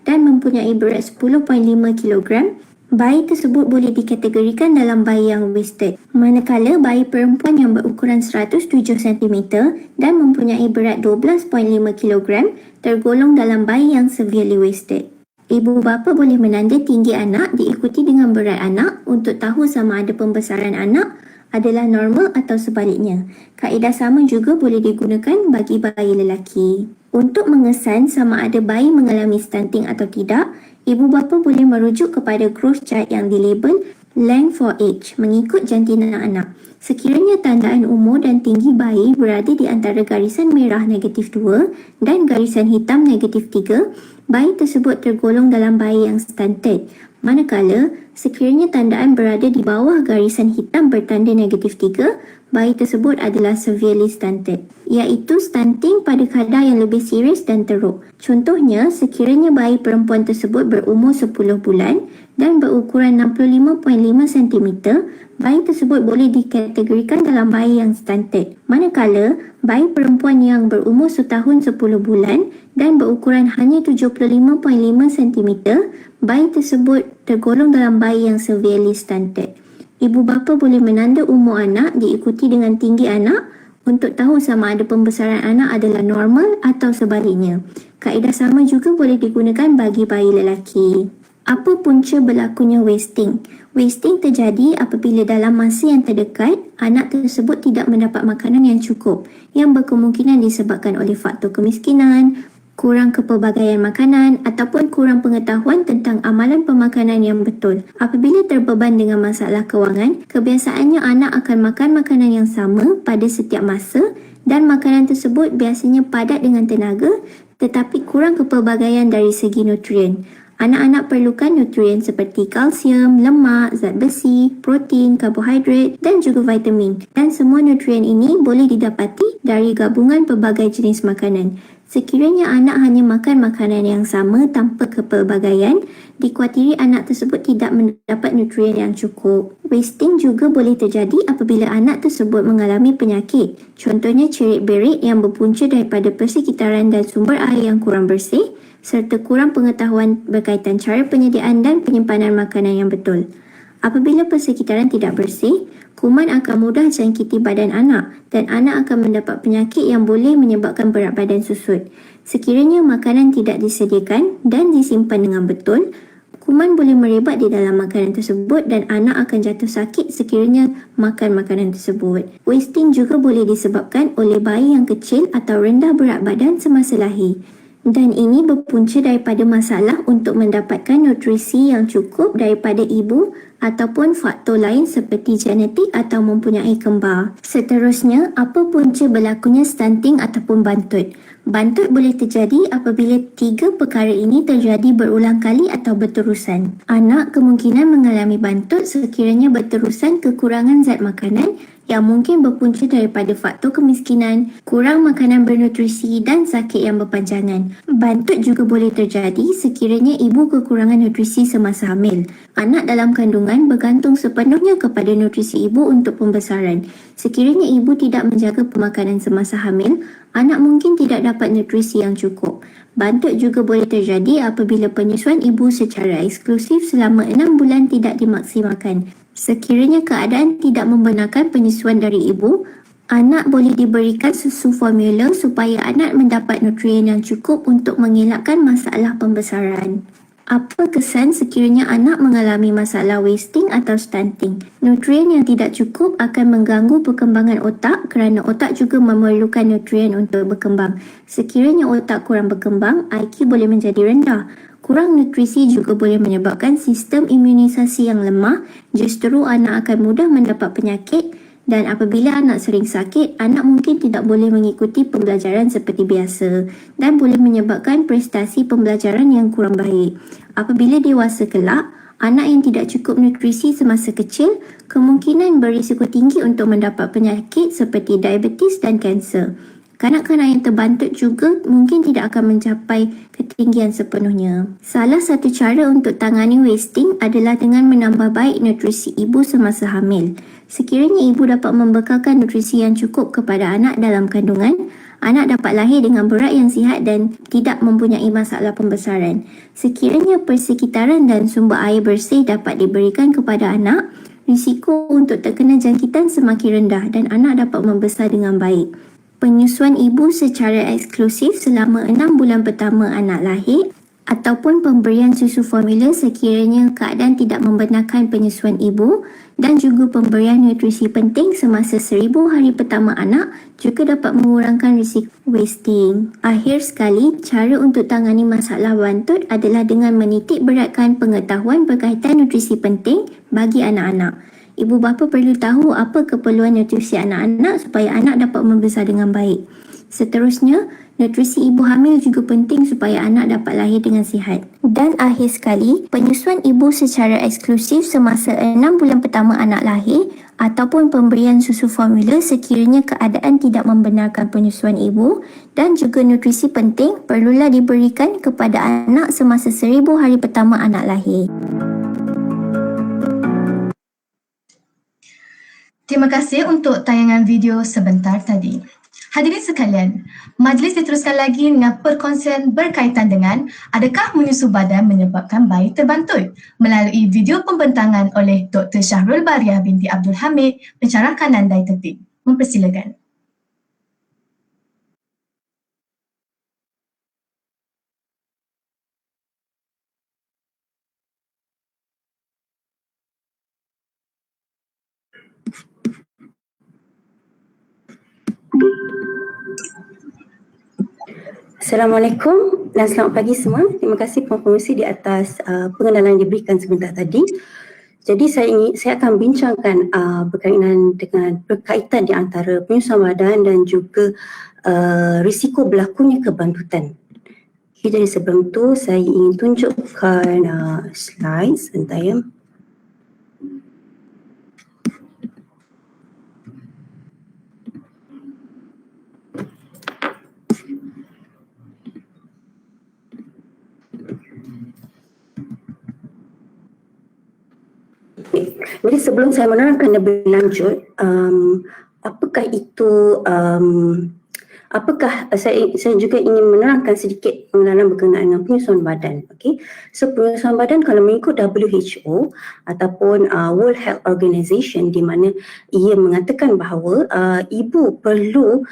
dan mempunyai berat 10.5 kg, bayi tersebut boleh dikategorikan dalam bayi yang wasted. Manakala bayi perempuan yang berukuran 107 cm dan mempunyai berat 12.5 kg tergolong dalam bayi yang severely wasted. Ibu bapa boleh menanda tinggi anak diikuti dengan berat anak untuk tahu sama ada pembesaran anak adalah normal atau sebaliknya. Kaedah sama juga boleh digunakan bagi bayi lelaki. Untuk mengesan sama ada bayi mengalami stunting atau tidak, ibu bapa boleh merujuk kepada growth chart yang dilabel length for age mengikut jantina anak. Sekiranya tandaan umur dan tinggi bayi berada di antara garisan merah negatif 2 dan garisan hitam negatif 3, bayi tersebut tergolong dalam bayi yang stunted. Manakala, sekiranya tandaan berada di bawah garisan hitam bertanda negatif 3, bayi tersebut adalah severely stunted, iaitu stunting pada kadar yang lebih serius dan teruk. Contohnya, sekiranya bayi perempuan tersebut berumur 10 bulan dan berukuran 65.5 cm, bayi tersebut boleh dikategorikan dalam bayi yang stunted. Manakala, bayi perempuan yang berumur setahun 10 bulan dan berukuran hanya 75.5 cm, bayi tersebut tergolong dalam bayi yang severely stunted. Ibu bapa boleh menanda umur anak diikuti dengan tinggi anak untuk tahu sama ada pembesaran anak adalah normal atau sebaliknya. Kaedah sama juga boleh digunakan bagi bayi lelaki. Apa punca berlakunya wasting? Wasting terjadi apabila dalam masa yang terdekat, anak tersebut tidak mendapat makanan yang cukup yang berkemungkinan disebabkan oleh faktor kemiskinan, kurang kepelbagaian makanan ataupun kurang pengetahuan tentang amalan pemakanan yang betul. Apabila terbeban dengan masalah kewangan, kebiasaannya anak akan makan makanan yang sama pada setiap masa dan makanan tersebut biasanya padat dengan tenaga tetapi kurang kepelbagaian dari segi nutrien. Anak-anak perlukan nutrien seperti kalsium, lemak, zat besi, protein, karbohidrat dan juga vitamin. Dan semua nutrien ini boleh didapati dari gabungan pelbagai jenis makanan. Sekiranya anak hanya makan makanan yang sama tanpa kepelbagaian, dikuatiri anak tersebut tidak mendapat nutrien yang cukup. Wasting juga boleh terjadi apabila anak tersebut mengalami penyakit. Contohnya cerit-berit yang berpunca daripada persekitaran dan sumber air yang kurang bersih, serta kurang pengetahuan berkaitan cara penyediaan dan penyimpanan makanan yang betul. Apabila persekitaran tidak bersih, kuman akan mudah jangkiti badan anak dan anak akan mendapat penyakit yang boleh menyebabkan berat badan susut. Sekiranya makanan tidak disediakan dan disimpan dengan betul, Kuman boleh merebat di dalam makanan tersebut dan anak akan jatuh sakit sekiranya makan makanan tersebut. Wasting juga boleh disebabkan oleh bayi yang kecil atau rendah berat badan semasa lahir. Dan ini berpunca daripada masalah untuk mendapatkan nutrisi yang cukup daripada ibu ataupun faktor lain seperti genetik atau mempunyai kembar. Seterusnya, apa punca berlakunya stunting ataupun bantut? Bantut boleh terjadi apabila 3 perkara ini terjadi berulang kali atau berterusan. Anak kemungkinan mengalami bantut sekiranya berterusan kekurangan zat makanan yang mungkin berpunca daripada faktor kemiskinan, kurang makanan bernutrisi dan sakit yang berpanjangan. Bantut juga boleh terjadi sekiranya ibu kekurangan nutrisi semasa hamil. Anak dalam kandungan bergantung sepenuhnya kepada nutrisi ibu untuk pembesaran. Sekiranya ibu tidak menjaga pemakanan semasa hamil, anak mungkin tidak dapat nutrisi yang cukup. Bantut juga boleh terjadi apabila penyusuan ibu secara eksklusif selama 6 bulan tidak dimaksimalkan. Sekiranya keadaan tidak membenarkan penyusuan dari ibu, anak boleh diberikan susu formula supaya anak mendapat nutrien yang cukup untuk mengelakkan masalah pembesaran. Apa kesan sekiranya anak mengalami masalah wasting atau stunting? Nutrien yang tidak cukup akan mengganggu perkembangan otak kerana otak juga memerlukan nutrien untuk berkembang. Sekiranya otak kurang berkembang, IQ boleh menjadi rendah. Kurang nutrisi juga boleh menyebabkan sistem imunisasi yang lemah, justru anak akan mudah mendapat penyakit dan apabila anak sering sakit, anak mungkin tidak boleh mengikuti pembelajaran seperti biasa dan boleh menyebabkan prestasi pembelajaran yang kurang baik. Apabila dewasa kelak, anak yang tidak cukup nutrisi semasa kecil kemungkinan berisiko tinggi untuk mendapat penyakit seperti diabetes dan kanser. Kanak-kanak yang terbantut juga mungkin tidak akan mencapai ketinggian sepenuhnya. Salah satu cara untuk tangani wasting adalah dengan menambah baik nutrisi ibu semasa hamil. Sekiranya ibu dapat membekalkan nutrisi yang cukup kepada anak dalam kandungan, anak dapat lahir dengan berat yang sihat dan tidak mempunyai masalah pembesaran. Sekiranya persekitaran dan sumber air bersih dapat diberikan kepada anak, risiko untuk terkena jangkitan semakin rendah dan anak dapat membesar dengan baik. Penyusuan ibu secara eksklusif selama 6 bulan pertama anak lahir ataupun pemberian susu formula sekiranya keadaan tidak membenarkan penyusuan ibu dan juga pemberian nutrisi penting semasa 1000 hari pertama anak juga dapat mengurangkan risiko wasting. Akhir sekali, cara untuk tangani masalah bantut adalah dengan menitik beratkan pengetahuan berkaitan nutrisi penting bagi anak-anak. Ibu bapa perlu tahu apa keperluan nutrisi anak-anak supaya anak dapat membesar dengan baik. Seterusnya, nutrisi ibu hamil juga penting supaya anak dapat lahir dengan sihat. Dan akhir sekali, penyusuan ibu secara eksklusif semasa 6 bulan pertama anak lahir ataupun pemberian susu formula sekiranya keadaan tidak membenarkan penyusuan ibu dan juga nutrisi penting perlulah diberikan kepada anak semasa 1000 hari pertama anak lahir. Terima kasih untuk tayangan video sebentar tadi. Hadirin sekalian, majlis diteruskan lagi dengan perkongsian berkaitan dengan adakah menyusu badan menyebabkan bayi terbantut melalui video pembentangan oleh Dr. Syahrul Bariah binti Abdul Hamid, pensyarah kanan dietetik. Mempersilakan. Assalamualaikum dan selamat pagi semua. Terima kasih Puan Pengerusi di atas pengenalan yang diberikan sebentar tadi. Jadi saya akan bincangkan berkaitan di antara penyusuan badan dan juga risiko berlakunya kebantutan. Okay, jadi sebelum tu saya ingin tunjukkan slide sebentar ya. Jadi sebelum saya menerangkan lebih lanjut, apakah itu, saya juga ingin menerangkan sedikit mengenai berkenaan dengan penyusuan badan. Okay? So penyusuan badan kalau mengikut WHO ataupun World Health Organization, di mana ia mengatakan bahawa ibu perlu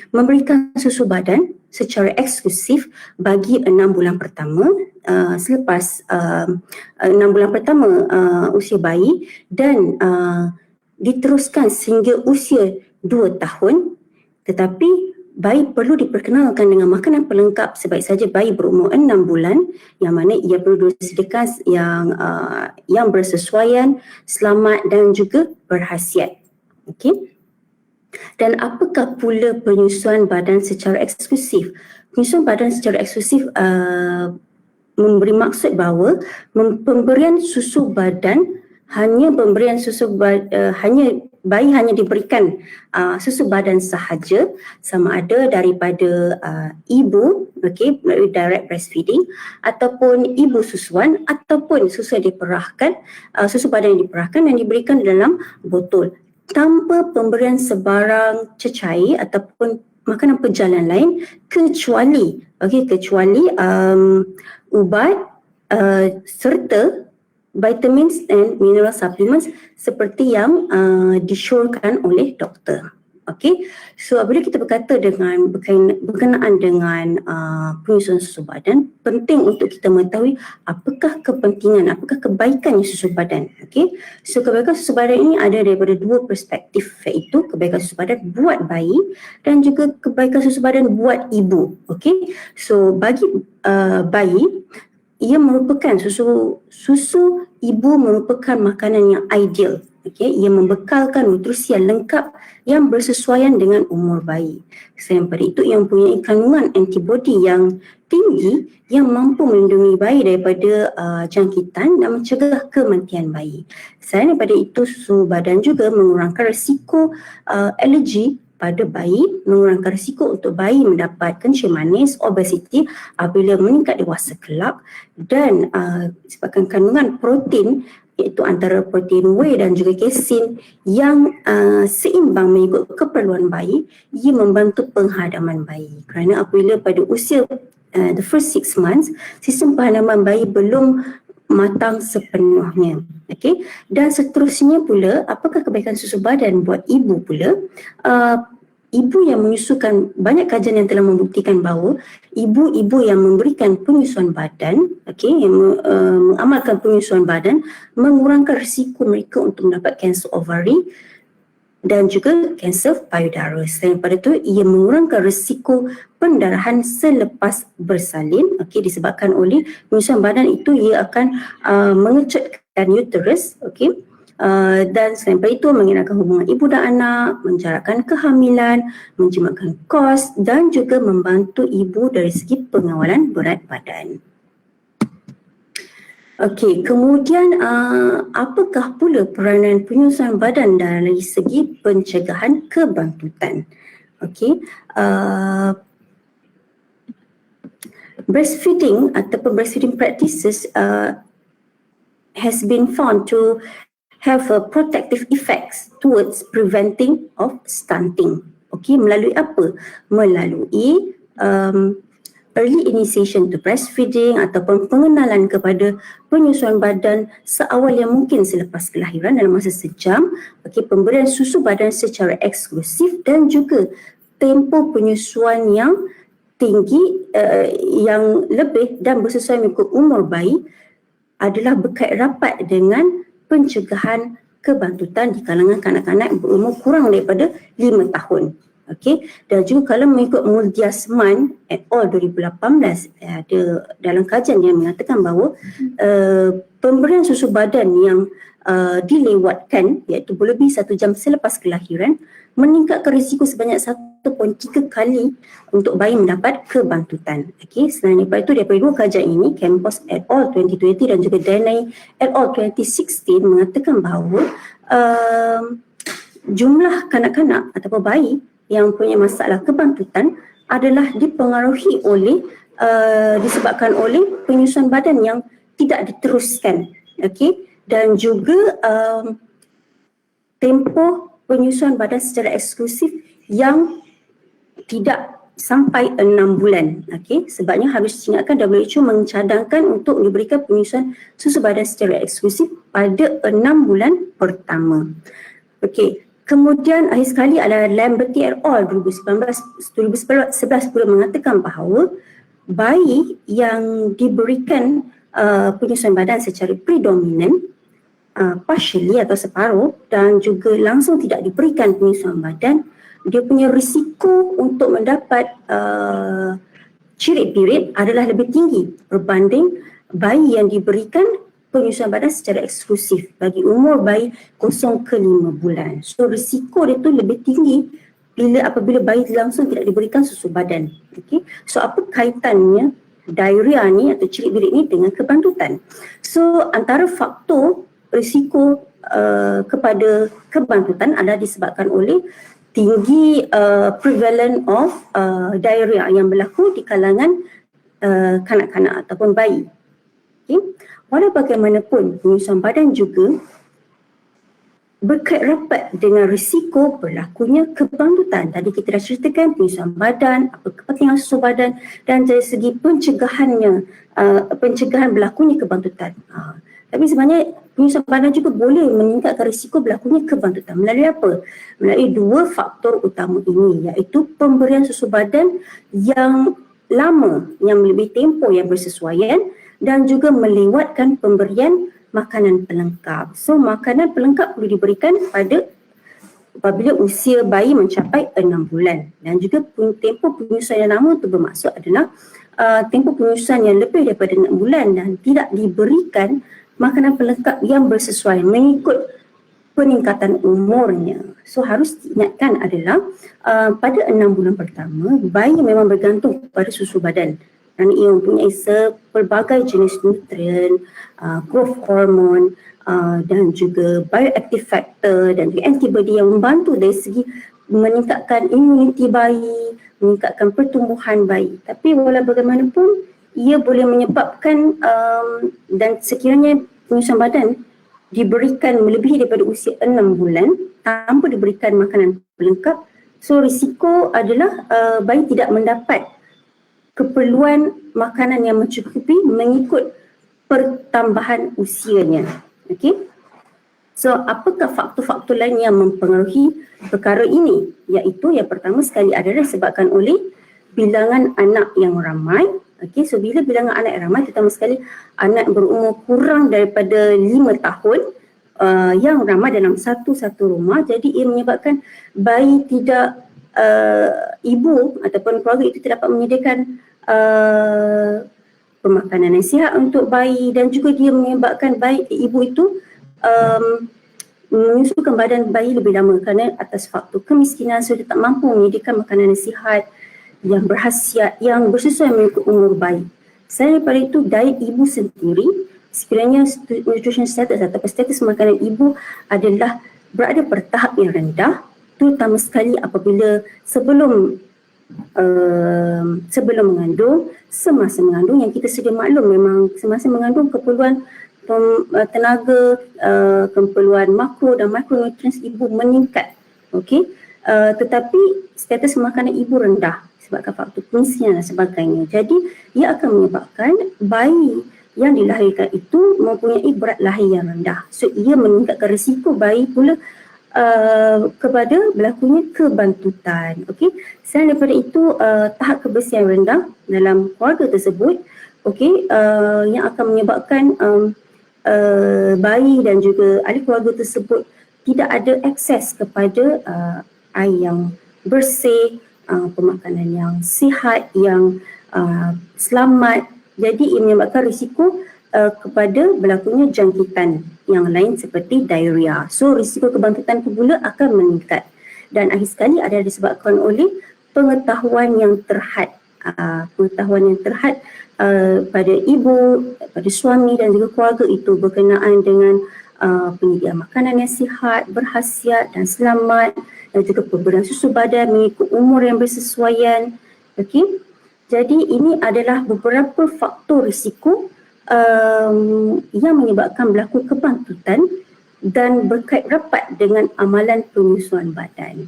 memberikan susu badan secara eksklusif bagi 6 bulan pertama selepas 6 bulan pertama usia bayi dan diteruskan sehingga usia 2 tahun, tetapi bayi perlu diperkenalkan dengan makanan pelengkap sebaik saja bayi berumur 6 bulan, yang mana ia perlu disediakan yang bersesuaian, selamat dan juga berkhasiat. Okey. Dan apakah pula penyusuan badan secara eksklusif? Penyusuan badan secara eksklusif memberi maksud bahawa pemberian susu badan bayi hanya diberikan susu badan sahaja, sama ada daripada ibu, okey, melalui direct breastfeeding, ataupun ibu susuan, ataupun susu yang diperahkan, susu badan yang diperahkan dan diberikan dalam botol tanpa pemberian sebarang cecair ataupun makanan pejalan lain, kecuali ubat serta vitamins and mineral supplements seperti yang disyorkan oleh doktor. Okey, so apabila kita berkata berkenaan dengan penyusuan susu badan, penting untuk kita mengetahui apakah kepentingan, apakah kebaikan susu badan. Okey, so kebaikan susu badan ini ada daripada dua perspektif, iaitu kebaikan susu badan buat bayi dan juga kebaikan susu badan buat ibu. Okey, so bagi bayi, ia merupakan susu ibu merupakan makanan yang ideal. Okey, ia membekalkan nutrisi yang lengkap yang bersesuaian dengan umur bayi. Selain daripada itu, ia mempunyai kandungan antibodi yang tinggi yang mampu melindungi bayi daripada jangkitan dan mencegah kematian bayi. Selain daripada itu, susu badan juga mengurangkan risiko alergi pada bayi, mengurangkan risiko untuk bayi mendapat kencing manis, obesiti apabila meningkat dewasa kelak, dan disebabkan kandungan protein iaitu antara protein whey dan juga kesin yang seimbang mengikut keperluan bayi, ia membantu penghadaman bayi. Kerana apabila pada usia the first 6 months, sistem penghadaman bayi belum matang sepenuhnya. Okey, dan seterusnya pula, apakah kebaikan susu badan buat ibu pula? Ibu yang menyusukan, banyak kajian yang telah membuktikan bahawa ibu-ibu yang memberikan penyusuan badan, okey, yang mengamalkan penyusuan badan, mengurangkan risiko mereka untuk mendapat kanser ovari dan juga kanser payudara. Selain daripada itu, ia mengurangkan risiko pendarahan selepas bersalin, okey, disebabkan oleh penyusuan badan itu ia akan mengecutkan uterus, okey. Dan selain daripada itu, mengenakan hubungan ibu dan anak, menjarakkan kehamilan, menjimatkan kos dan juga membantu ibu dari segi pengawalan berat badan. Okey, kemudian apakah pula peranan penyusuan badan dari segi pencegahan kebantutan? Okey, breastfeeding ataupun breastfeeding practices has been found to have a protective effects towards preventing of stunting. Okey, melalui apa? Melalui early initiation to breastfeeding ataupun pengenalan kepada penyusuan badan seawal yang mungkin selepas kelahiran dalam masa sejam. Okey, pemberian susu badan secara eksklusif dan juga tempoh penyusuan yang tinggi, yang lebih dan bersesuaian mengikut umur bayi adalah berkait rapat dengan pencegahan kebantutan di kalangan kanak-kanak berumur kurang daripada 5 tahun. Okey, dan juga kalau mengikut Muldiasman et al 2018, ada dalam kajian yang mengatakan bahawa pemberian susu badan yang dilewatkan, iaitu berlebih 1 jam selepas kelahiran, meningkatkan risiko sebanyak 1.3 kali untuk bayi mendapat kebantutan. Okey, selain daripada itu, daripada dua kajian ini, Campos et al 2020 dan juga Danai et al 2016 mengatakan bahawa jumlah kanak-kanak ataupun bayi yang punya masalah kebantutan adalah dipengaruhi oleh disebabkan oleh penyusuan badan yang tidak diteruskan. Okey, dan juga tempoh penyusuan badan secara eksklusif yang tidak sampai 6 bulan. Okey, sebabnya harus diingatkan WHO mencadangkan untuk diberikan penyusuan susu badan secara eksklusif pada 6 bulan pertama. Okey, Kemudian akhir sekali adalah Lamberty et al. 2011 pula mengatakan bahawa bayi yang diberikan penyesuaian badan secara predominan, partially atau separuh, dan juga langsung tidak diberikan penyesuaian badan, dia punya risiko untuk mendapat cirit pirit adalah lebih tinggi berbanding bayi yang diberikan penyesuaian badan secara eksklusif bagi umur bayi 0 ke 5 bulan. So risiko dia tu lebih tinggi apabila bayi langsung tidak diberikan susu badan. Okay? So apa kaitannya diarrhea ni atau cirit birit ni dengan kebantutan? So antara faktor risiko kepada kebantutan adalah disebabkan oleh tinggi prevalent of diarrhea yang berlaku di kalangan kanak-kanak ataupun bayi. Okay? Walau bagaimanapun, penyesuaian badan juga berkait rapat dengan risiko berlakunya kebantutan. Tadi kita dah ceritakan penyesuaian badan, apa kepentingan susu badan, dan dari segi pencegahan berlakunya kebantutan. Tapi sebenarnya penyesuaian badan juga boleh meningkatkan risiko berlakunya kebantutan. Melalui apa? Melalui dua faktor utama ini, iaitu pemberian susu badan yang lama, yang melebihi tempoh yang bersesuaian, dan juga melewatkan pemberian makanan pelengkap. So makanan pelengkap perlu diberikan apabila usia bayi mencapai 6 bulan, dan juga tempoh penyusuan yang lama itu bermaksud adalah tempoh penyusuan yang lebih daripada 6 bulan dan tidak diberikan makanan pelengkap yang bersesuaian mengikut peningkatan umurnya. So harus diingatkan adalah pada 6 bulan pertama bayi memang bergantung pada susu badan, dan ia mempunyai pelbagai jenis nutrien, growth hormone, dan juga bioactive factor dan juga antibody yang membantu dari segi meningkatkan imuniti bayi, meningkatkan pertumbuhan bayi. Tapi walau bagaimanapun, ia boleh menyebabkan dan sekiranya penyesuaian badan diberikan melebihi daripada usia 6 bulan tanpa diberikan makanan pelengkap, so risiko adalah bayi tidak mendapat keperluan makanan yang mencukupi mengikut pertambahan usianya. Okey. So apakah faktor-faktor lain yang mempengaruhi perkara ini? Iaitu yang pertama sekali adalah disebabkan oleh bilangan anak yang ramai. Okey, so bila bilangan anak yang ramai, terutama sekali anak berumur kurang daripada 5 tahun yang ramai dalam satu rumah, jadi ia menyebabkan bayi tidak ibu ataupun keluarga itu tidak dapat menyediakan pemakanan yang sihat untuk bayi, dan juga dia menyebabkan ibu itu menyusukan badan bayi lebih lama kerana atas faktor kemiskinan, so dia tak mampu menyediakan makanan yang sihat, yang berkhasiat, yang bersesuaian mengikut umur bayi. Selain daripada itu, diet ibu sendiri, sekiranya nutrition status atau status makanan ibu adalah berada pada tahap yang rendah, terutama sekali apabila sebelum mengandung, semasa mengandung, yang kita sedia maklum memang semasa mengandung keperluan tenaga, keperluan makro dan mikronutrien ibu meningkat. Okey, tetapi status makanan ibu rendah sebabkan faktor kemiskinan dan sebagainya. Jadi ia akan menyebabkan bayi yang dilahirkan itu mempunyai berat lahir yang rendah. So ia meningkatkan risiko bayi pula kepada berlakunya kebantutan. Okey, selain daripada itu, tahap kebersihan rendah dalam keluarga tersebut, okey, yang akan menyebabkan bayi dan juga ahli keluarga tersebut tidak ada akses kepada air yang bersih, pemakanan yang sihat, yang selamat. Jadi ia menyebabkan risiko kepada berlakunya jangkitan yang lain seperti diarrhea. So risiko kebantutan pula akan meningkat, dan akhir sekali adalah disebabkan oleh pengetahuan yang terhad pada ibu, pada suami dan juga keluarga itu berkenaan dengan penyediaan makanan yang sihat, berkhasiat dan selamat, dan juga pemberian susu badan mengikut umur yang bersesuaian. Okey, jadi ini adalah beberapa faktor risiko yang menyebabkan berlaku kebantutan dan berkait rapat dengan amalan penyusuan badan.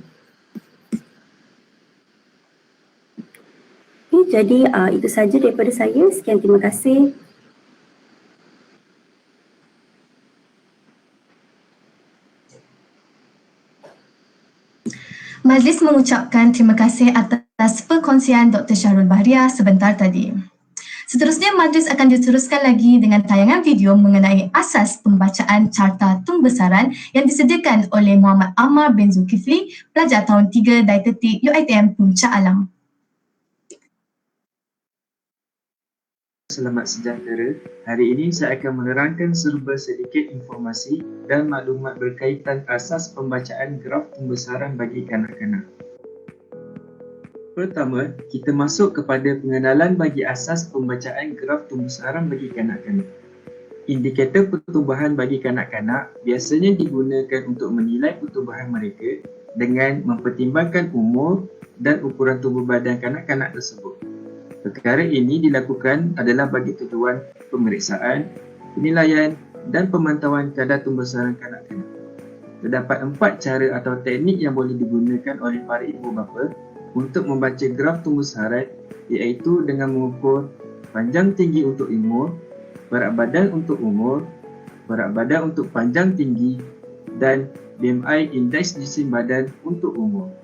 Okay, jadi itu sahaja daripada saya. Sekian, terima kasih. Majlis mengucapkan terima kasih atas perkongsian Dr. Syahrul Bahriah sebentar tadi. Seterusnya, majlis akan diteruskan lagi dengan tayangan video mengenai asas pembacaan Carta Pembesaran yang disediakan oleh Muhammad Ammar bin Zulkifli, pelajar tahun 3 Dietetik UiTM Puncak Alam. Selamat sejahtera. Hari ini saya akan menerangkan serba sedikit informasi dan maklumat berkaitan asas pembacaan graf pembesaran bagi kanak-kanak. Pertama, kita masuk kepada pengenalan bagi asas pembacaan graf pembesaran bagi kanak-kanak. Indikator pertumbuhan bagi kanak-kanak biasanya digunakan untuk menilai pertumbuhan mereka dengan mempertimbangkan umur dan ukuran tubuh badan kanak-kanak tersebut. Perkara ini dilakukan adalah bagi tujuan pemeriksaan, penilaian dan pemantauan kadar pembesaran kanak-kanak. Terdapat 4 cara atau teknik yang boleh digunakan oleh para ibu bapa untuk membaca graf pembesaran, iaitu dengan mengukur panjang tinggi untuk umur, berat badan untuk umur, berat badan untuk panjang tinggi dan BMI indeks jisim badan untuk umur.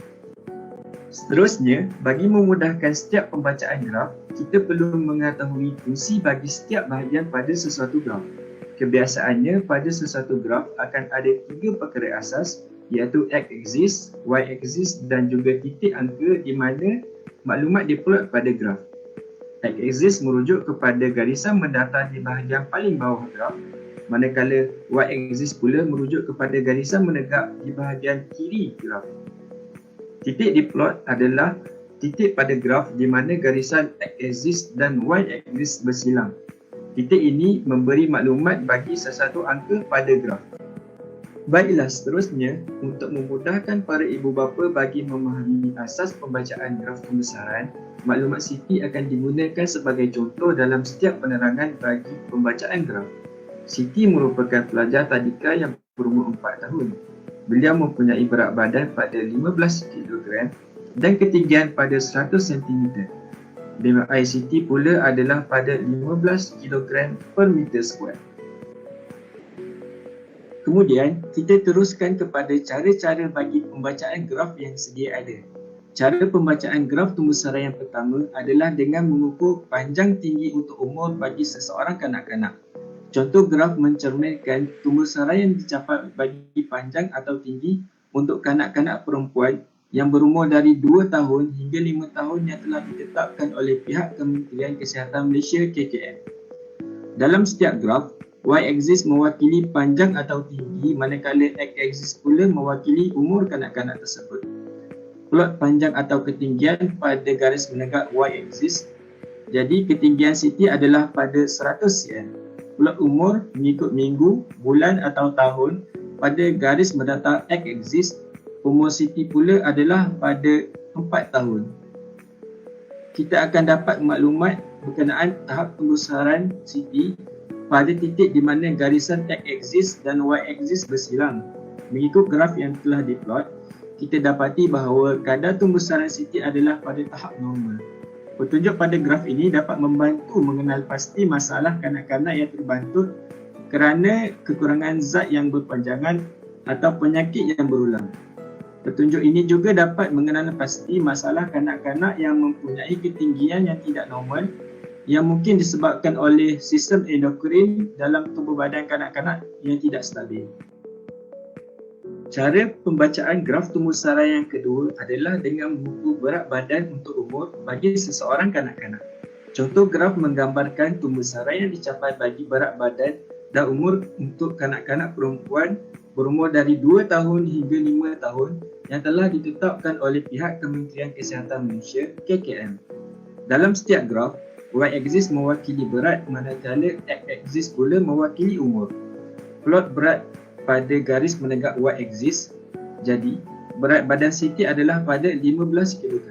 Seterusnya, bagi memudahkan setiap pembacaan graf, kita perlu mengetahui fungsi bagi setiap bahagian pada sesuatu graf. Kebiasaannya, pada sesuatu graf akan ada 3 perkara asas, iaitu x-axis, y-axis dan juga titik angka di mana maklumat diplot pada graf. X-axis merujuk kepada garisan mendatar di bahagian paling bawah graf, manakala y-axis pula merujuk kepada garisan menegak di bahagian kiri graf. Titik diplot adalah titik pada graf di mana garisan x-axis dan y-axis bersilang. Titik ini memberi maklumat bagi sesuatu angka pada graf. Baiklah, seterusnya, untuk memudahkan para ibu bapa bagi memahami asas pembacaan graf pembesaran, maklumat Siti akan digunakan sebagai contoh dalam setiap penerangan bagi pembacaan graf. Siti merupakan pelajar tadika yang berumur 4 tahun. Beliau mempunyai berat badan pada 15 kg dan ketinggian pada 100 cm. BMI Siti pula adalah pada 15 kg per meter square. Kemudian, kita teruskan kepada cara-cara bagi pembacaan graf yang sedia ada. Cara pembacaan graf pembesaran yang pertama adalah dengan mengukur panjang tinggi untuk umur bagi seseorang kanak-kanak. Contoh graf mencerminkan pembesaran yang dicapai bagi panjang atau tinggi untuk kanak-kanak perempuan yang berumur dari 2 tahun hingga 5 tahun yang telah ditetapkan oleh pihak Kementerian Kesihatan Malaysia KKM. Dalam setiap graf, y-axis mewakili panjang atau tinggi, manakala x-axis pula mewakili umur kanak-kanak tersebut. Plot panjang atau ketinggian pada garis menegak y-axis. Jadi ketinggian Siti adalah pada 100 cm. Plot umur mengikut minggu, bulan atau tahun pada garis mendatar x-axis. Umur Siti pula adalah pada 4 tahun. Kita akan dapat maklumat berkenaan tahap pembesaran Siti pada titik di mana garisan x-axis dan y-axis bersilang. Mengikut graf yang telah diplot, kita dapati bahawa kadar pembesaran Siti adalah pada tahap normal. Petunjuk pada graf ini dapat membantu mengenal pasti masalah kanak-kanak yang terbantut kerana kekurangan zat yang berpanjangan atau penyakit yang berulang. Petunjuk ini juga dapat mengenal pasti masalah kanak-kanak yang mempunyai ketinggian yang tidak normal yang mungkin disebabkan oleh sistem endokrin dalam tubuh badan kanak-kanak yang tidak stabil. Cara pembacaan graf pembesaran yang kedua adalah dengan mengukur berat badan untuk umur bagi seseorang kanak-kanak. Contoh graf menggambarkan pembesaran yang dicapai bagi berat badan dan umur untuk kanak-kanak perempuan berumur dari 2 tahun hingga 5 tahun yang telah ditetapkan oleh pihak Kementerian Kesihatan Malaysia KKM. Dalam setiap graf, y-axis mewakili berat manakala x-axis pula mewakili umur. Plot berat pada garis menegak y-axis. Jadi, berat badan Siti adalah pada 15 kg.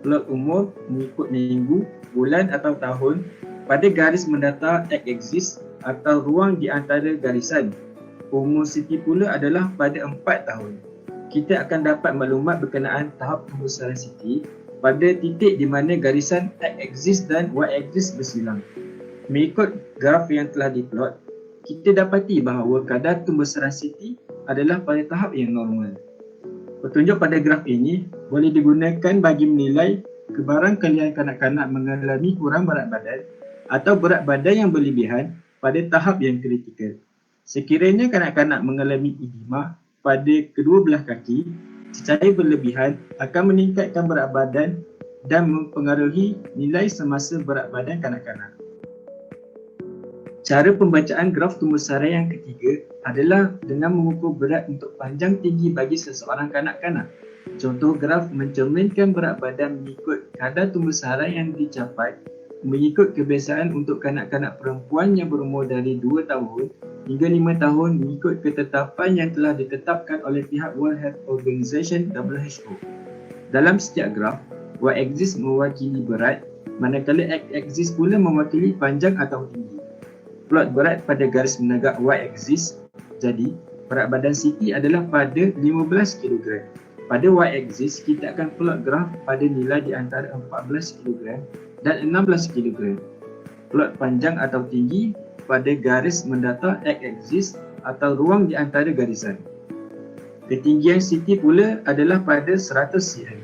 Plot umur mengikut minggu, bulan atau tahun pada garis mendatar x-axis atau ruang di antara garisan. Umur Siti pula adalah pada 4 tahun. Kita akan dapat maklumat berkenaan tahap pembesaran Siti pada titik di mana garisan x-axis dan y-axis bersilang. Mengikut graf yang telah diplot, kita dapati bahawa kadar pembesaran Siti adalah pada tahap yang normal. Petunjuk pada graf ini boleh digunakan bagi menilai kebarangkalian kanak-kanak mengalami kurang berat badan atau berat badan yang berlebihan pada tahap yang kritikal. Sekiranya kanak-kanak mengalami edema pada kedua belah kaki secara berlebihan akan meningkatkan berat badan dan mempengaruhi nilai semasa berat badan kanak-kanak. Cara pembacaan graf tumbuh sara yang ketiga adalah dengan mengukur berat untuk panjang tinggi bagi seseorang kanak-kanak. Contoh graf mencerminkan berat badan mengikut kadar tumbuh sara yang dicapai mengikut kebiasaan untuk kanak-kanak perempuan yang berumur dari 2 tahun hingga 5 tahun mengikut ketetapan yang telah ditetapkan oleh pihak World Health Organization WHO. Dalam setiap graf, y-axis mewakili berat, manakala x-axis pula mewakili panjang atau tinggi. Plot berat pada garis menegak y-axis, jadi berat badan Siti adalah pada 15 kg. Pada y-axis, kita akan plot graf pada nilai di antara 14 kg dan 16 kg. Plot panjang atau tinggi pada garis mendatar x-axis atau ruang di antara garisan. Ketinggian Siti pula adalah pada 100 cm.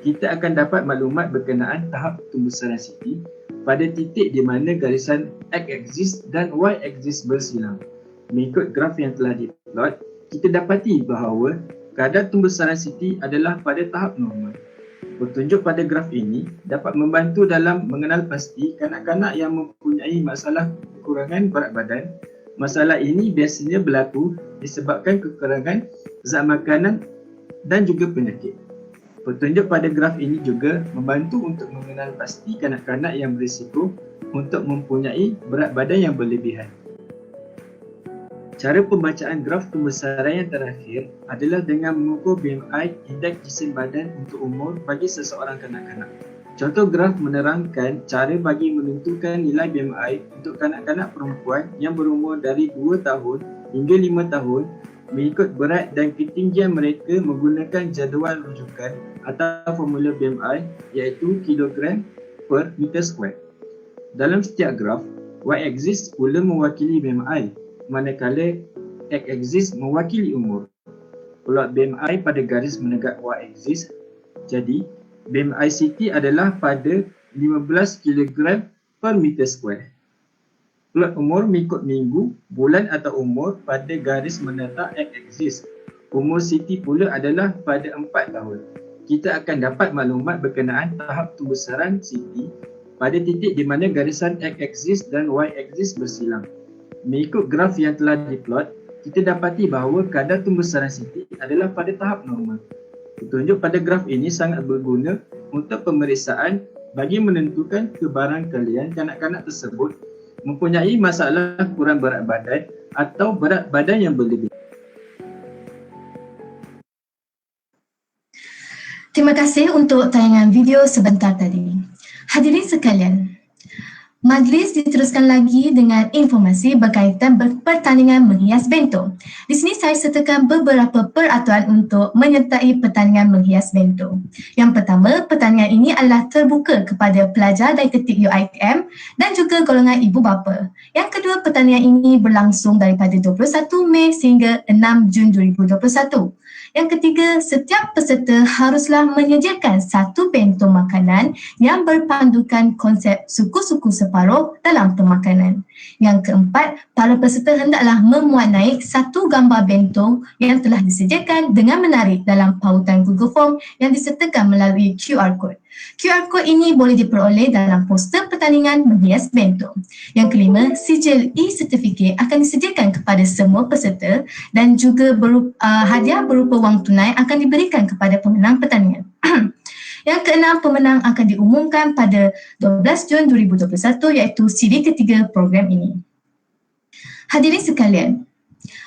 Kita akan dapat maklumat berkenaan tahap tumbuhsaran Siti pada titik di mana garisan x-axis dan y-axis bersilang. Mengikut graf yang telah diplot, kita dapati bahawa kadar tumbuhsaran Siti adalah pada tahap normal. Petunjuk pada graf ini dapat membantu dalam mengenal pasti kanak-kanak yang mempunyai masalah kekurangan berat badan. Masalah ini biasanya berlaku disebabkan kekurangan zat makanan dan juga penyakit. Petunjuk pada graf ini juga membantu untuk mengenal pasti kanak-kanak yang berisiko untuk mempunyai berat badan yang berlebihan. Cara pembacaan graf pembesaran yang terakhir adalah dengan mengukur BMI, indeks jisim badan untuk umur bagi seseorang kanak-kanak. Contoh graf menerangkan cara bagi menentukan nilai BMI untuk kanak-kanak perempuan yang berumur dari 2 tahun hingga 5 tahun mengikut berat dan ketinggian mereka menggunakan jadual rujukan atau formula BMI iaitu kilogram per meter square. Dalam setiap graf, y-axis pula mewakili BMI, manakala x-axis mewakili umur. Plot BMI pada garis menegak y-axis, jadi BMI Siti adalah pada 15 kg per meter square. Plot umur mengikut minggu, bulan atau umur pada garis mendatar x-axis. Umur Siti pula adalah pada 4 tahun. Kita akan dapat maklumat berkenaan tahap tumbuhsaran Siti pada titik di mana garisan x-axis dan y-axis bersilang. Mengikut graf yang telah diplot, kita dapati bahawa kadar tumbuhsaran Siti adalah pada tahap normal. Petunjuk pada graf ini sangat berguna untuk pemeriksaan bagi menentukan kebarangkalian kanak-kanak tersebut mempunyai masalah kurang berat badan atau berat badan yang berlebih. Terima kasih untuk tayangan video sebentar tadi. Hadirin sekalian, majlis diteruskan lagi dengan informasi berkaitan pertandingan menghias bento. Di sini saya sertakan beberapa peraturan untuk menyertai pertandingan menghias bento. Yang pertama, pertandingan ini adalah terbuka kepada pelajar dari ketik UiTM dan juga golongan ibu bapa. Yang kedua, pertandingan ini berlangsung daripada 21 Mei sehingga 6 Jun 2021. Yang ketiga, setiap peserta haruslah menyediakan satu bento makanan yang berpandukan konsep suku-suku separuh dalam pemakanan. Yang keempat, para peserta hendaklah memuat naik satu gambar bento yang telah disediakan dengan menarik dalam pautan Google Form yang disertakan melalui QR Code. QR Code ini boleh diperoleh dalam poster pertandingan menghias bento. Yang kelima, sijil e-sertifikat akan disediakan kepada semua peserta dan juga hadiah berupa wang tunai akan diberikan kepada pemenang pertandingan. Yang keenam, pemenang akan diumumkan pada 12 Jun 2021 iaitu siri ketiga program ini. Hadirin sekalian,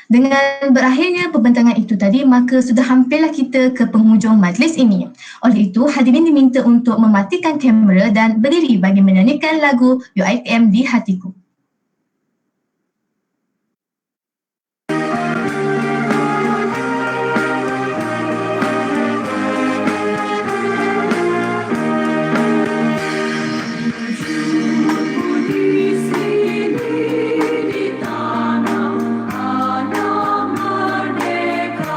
dengan berakhirnya pembentangan itu tadi, maka sudah hampirlah kita ke penghujung majlis ini. Oleh itu, hadirin diminta untuk mematikan kamera dan berdiri bagi menyanyikan lagu UiTM di Hatiku. Merdeka,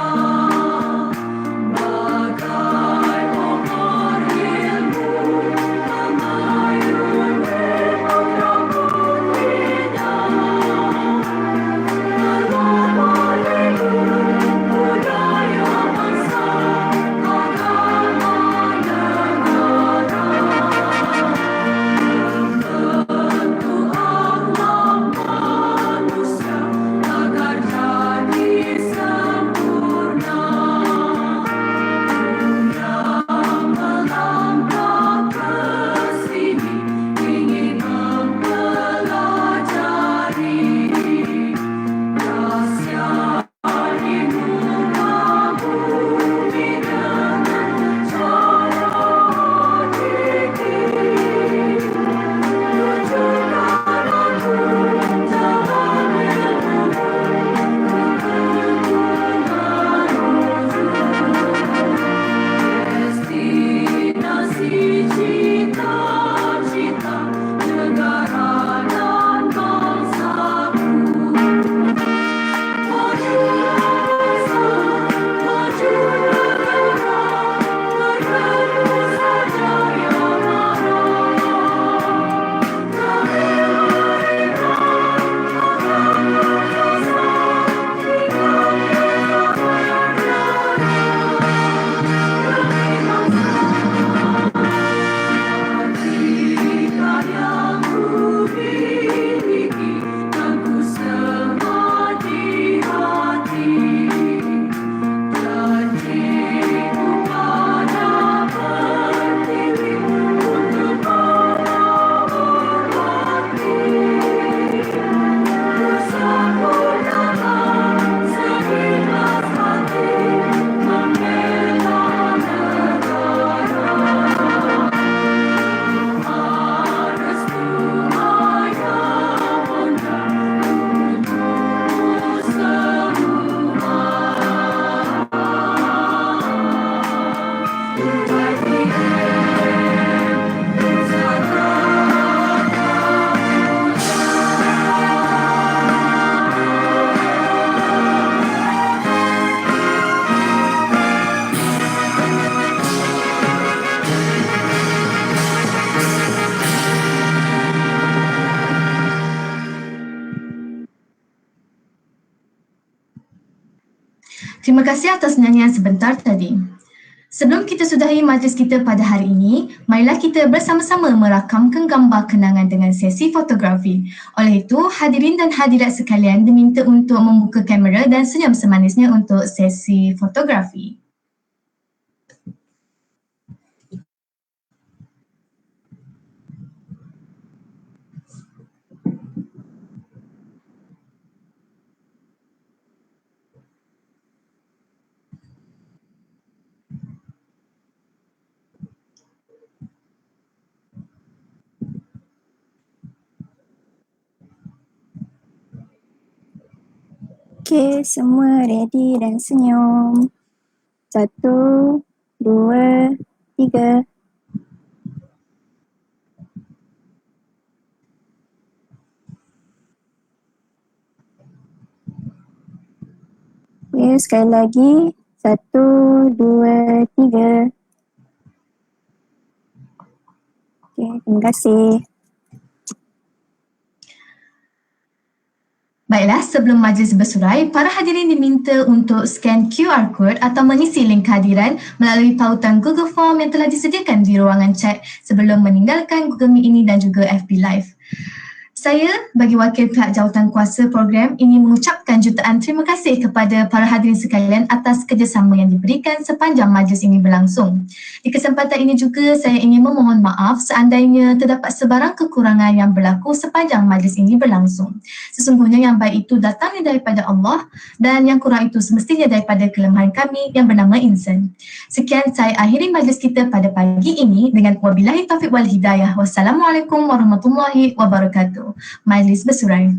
Terima kasih atas nyanyian sebentar tadi. Sebelum kita sudahi majlis kita pada hari ini, marilah kita bersama-sama merakamkan gambar kenangan dengan sesi fotografi. Oleh itu, hadirin dan hadirat sekalian diminta untuk membuka kamera dan senyum semanisnya untuk sesi fotografi. Okey, semua ready dan senyum. 1, 2, 3. Okey, sekali lagi. 1, 2, 3. Okey, terima kasih. Baiklah, sebelum majlis bersurai, para hadirin diminta untuk scan QR code atau mengisi link kehadiran melalui pautan Google Form yang telah disediakan di ruangan chat sebelum meninggalkan Google Meet ini dan juga FB Live. Saya bagi wakil pihak jawatankuasa program ini mengucapkan jutaan terima kasih kepada para hadirin sekalian atas kerjasama yang diberikan sepanjang majlis ini berlangsung. Di kesempatan ini juga saya ingin memohon maaf seandainya terdapat sebarang kekurangan yang berlaku sepanjang majlis ini berlangsung. Sesungguhnya yang baik itu datangnya daripada Allah dan yang kurang itu semestinya daripada kelemahan kami yang bernama insan. Sekian saya akhiri majlis kita pada pagi ini dengan wabillahi taufiq wal hidayah. Wassalamualaikum warahmatullahi wabarakatuh. Majlis bersurai.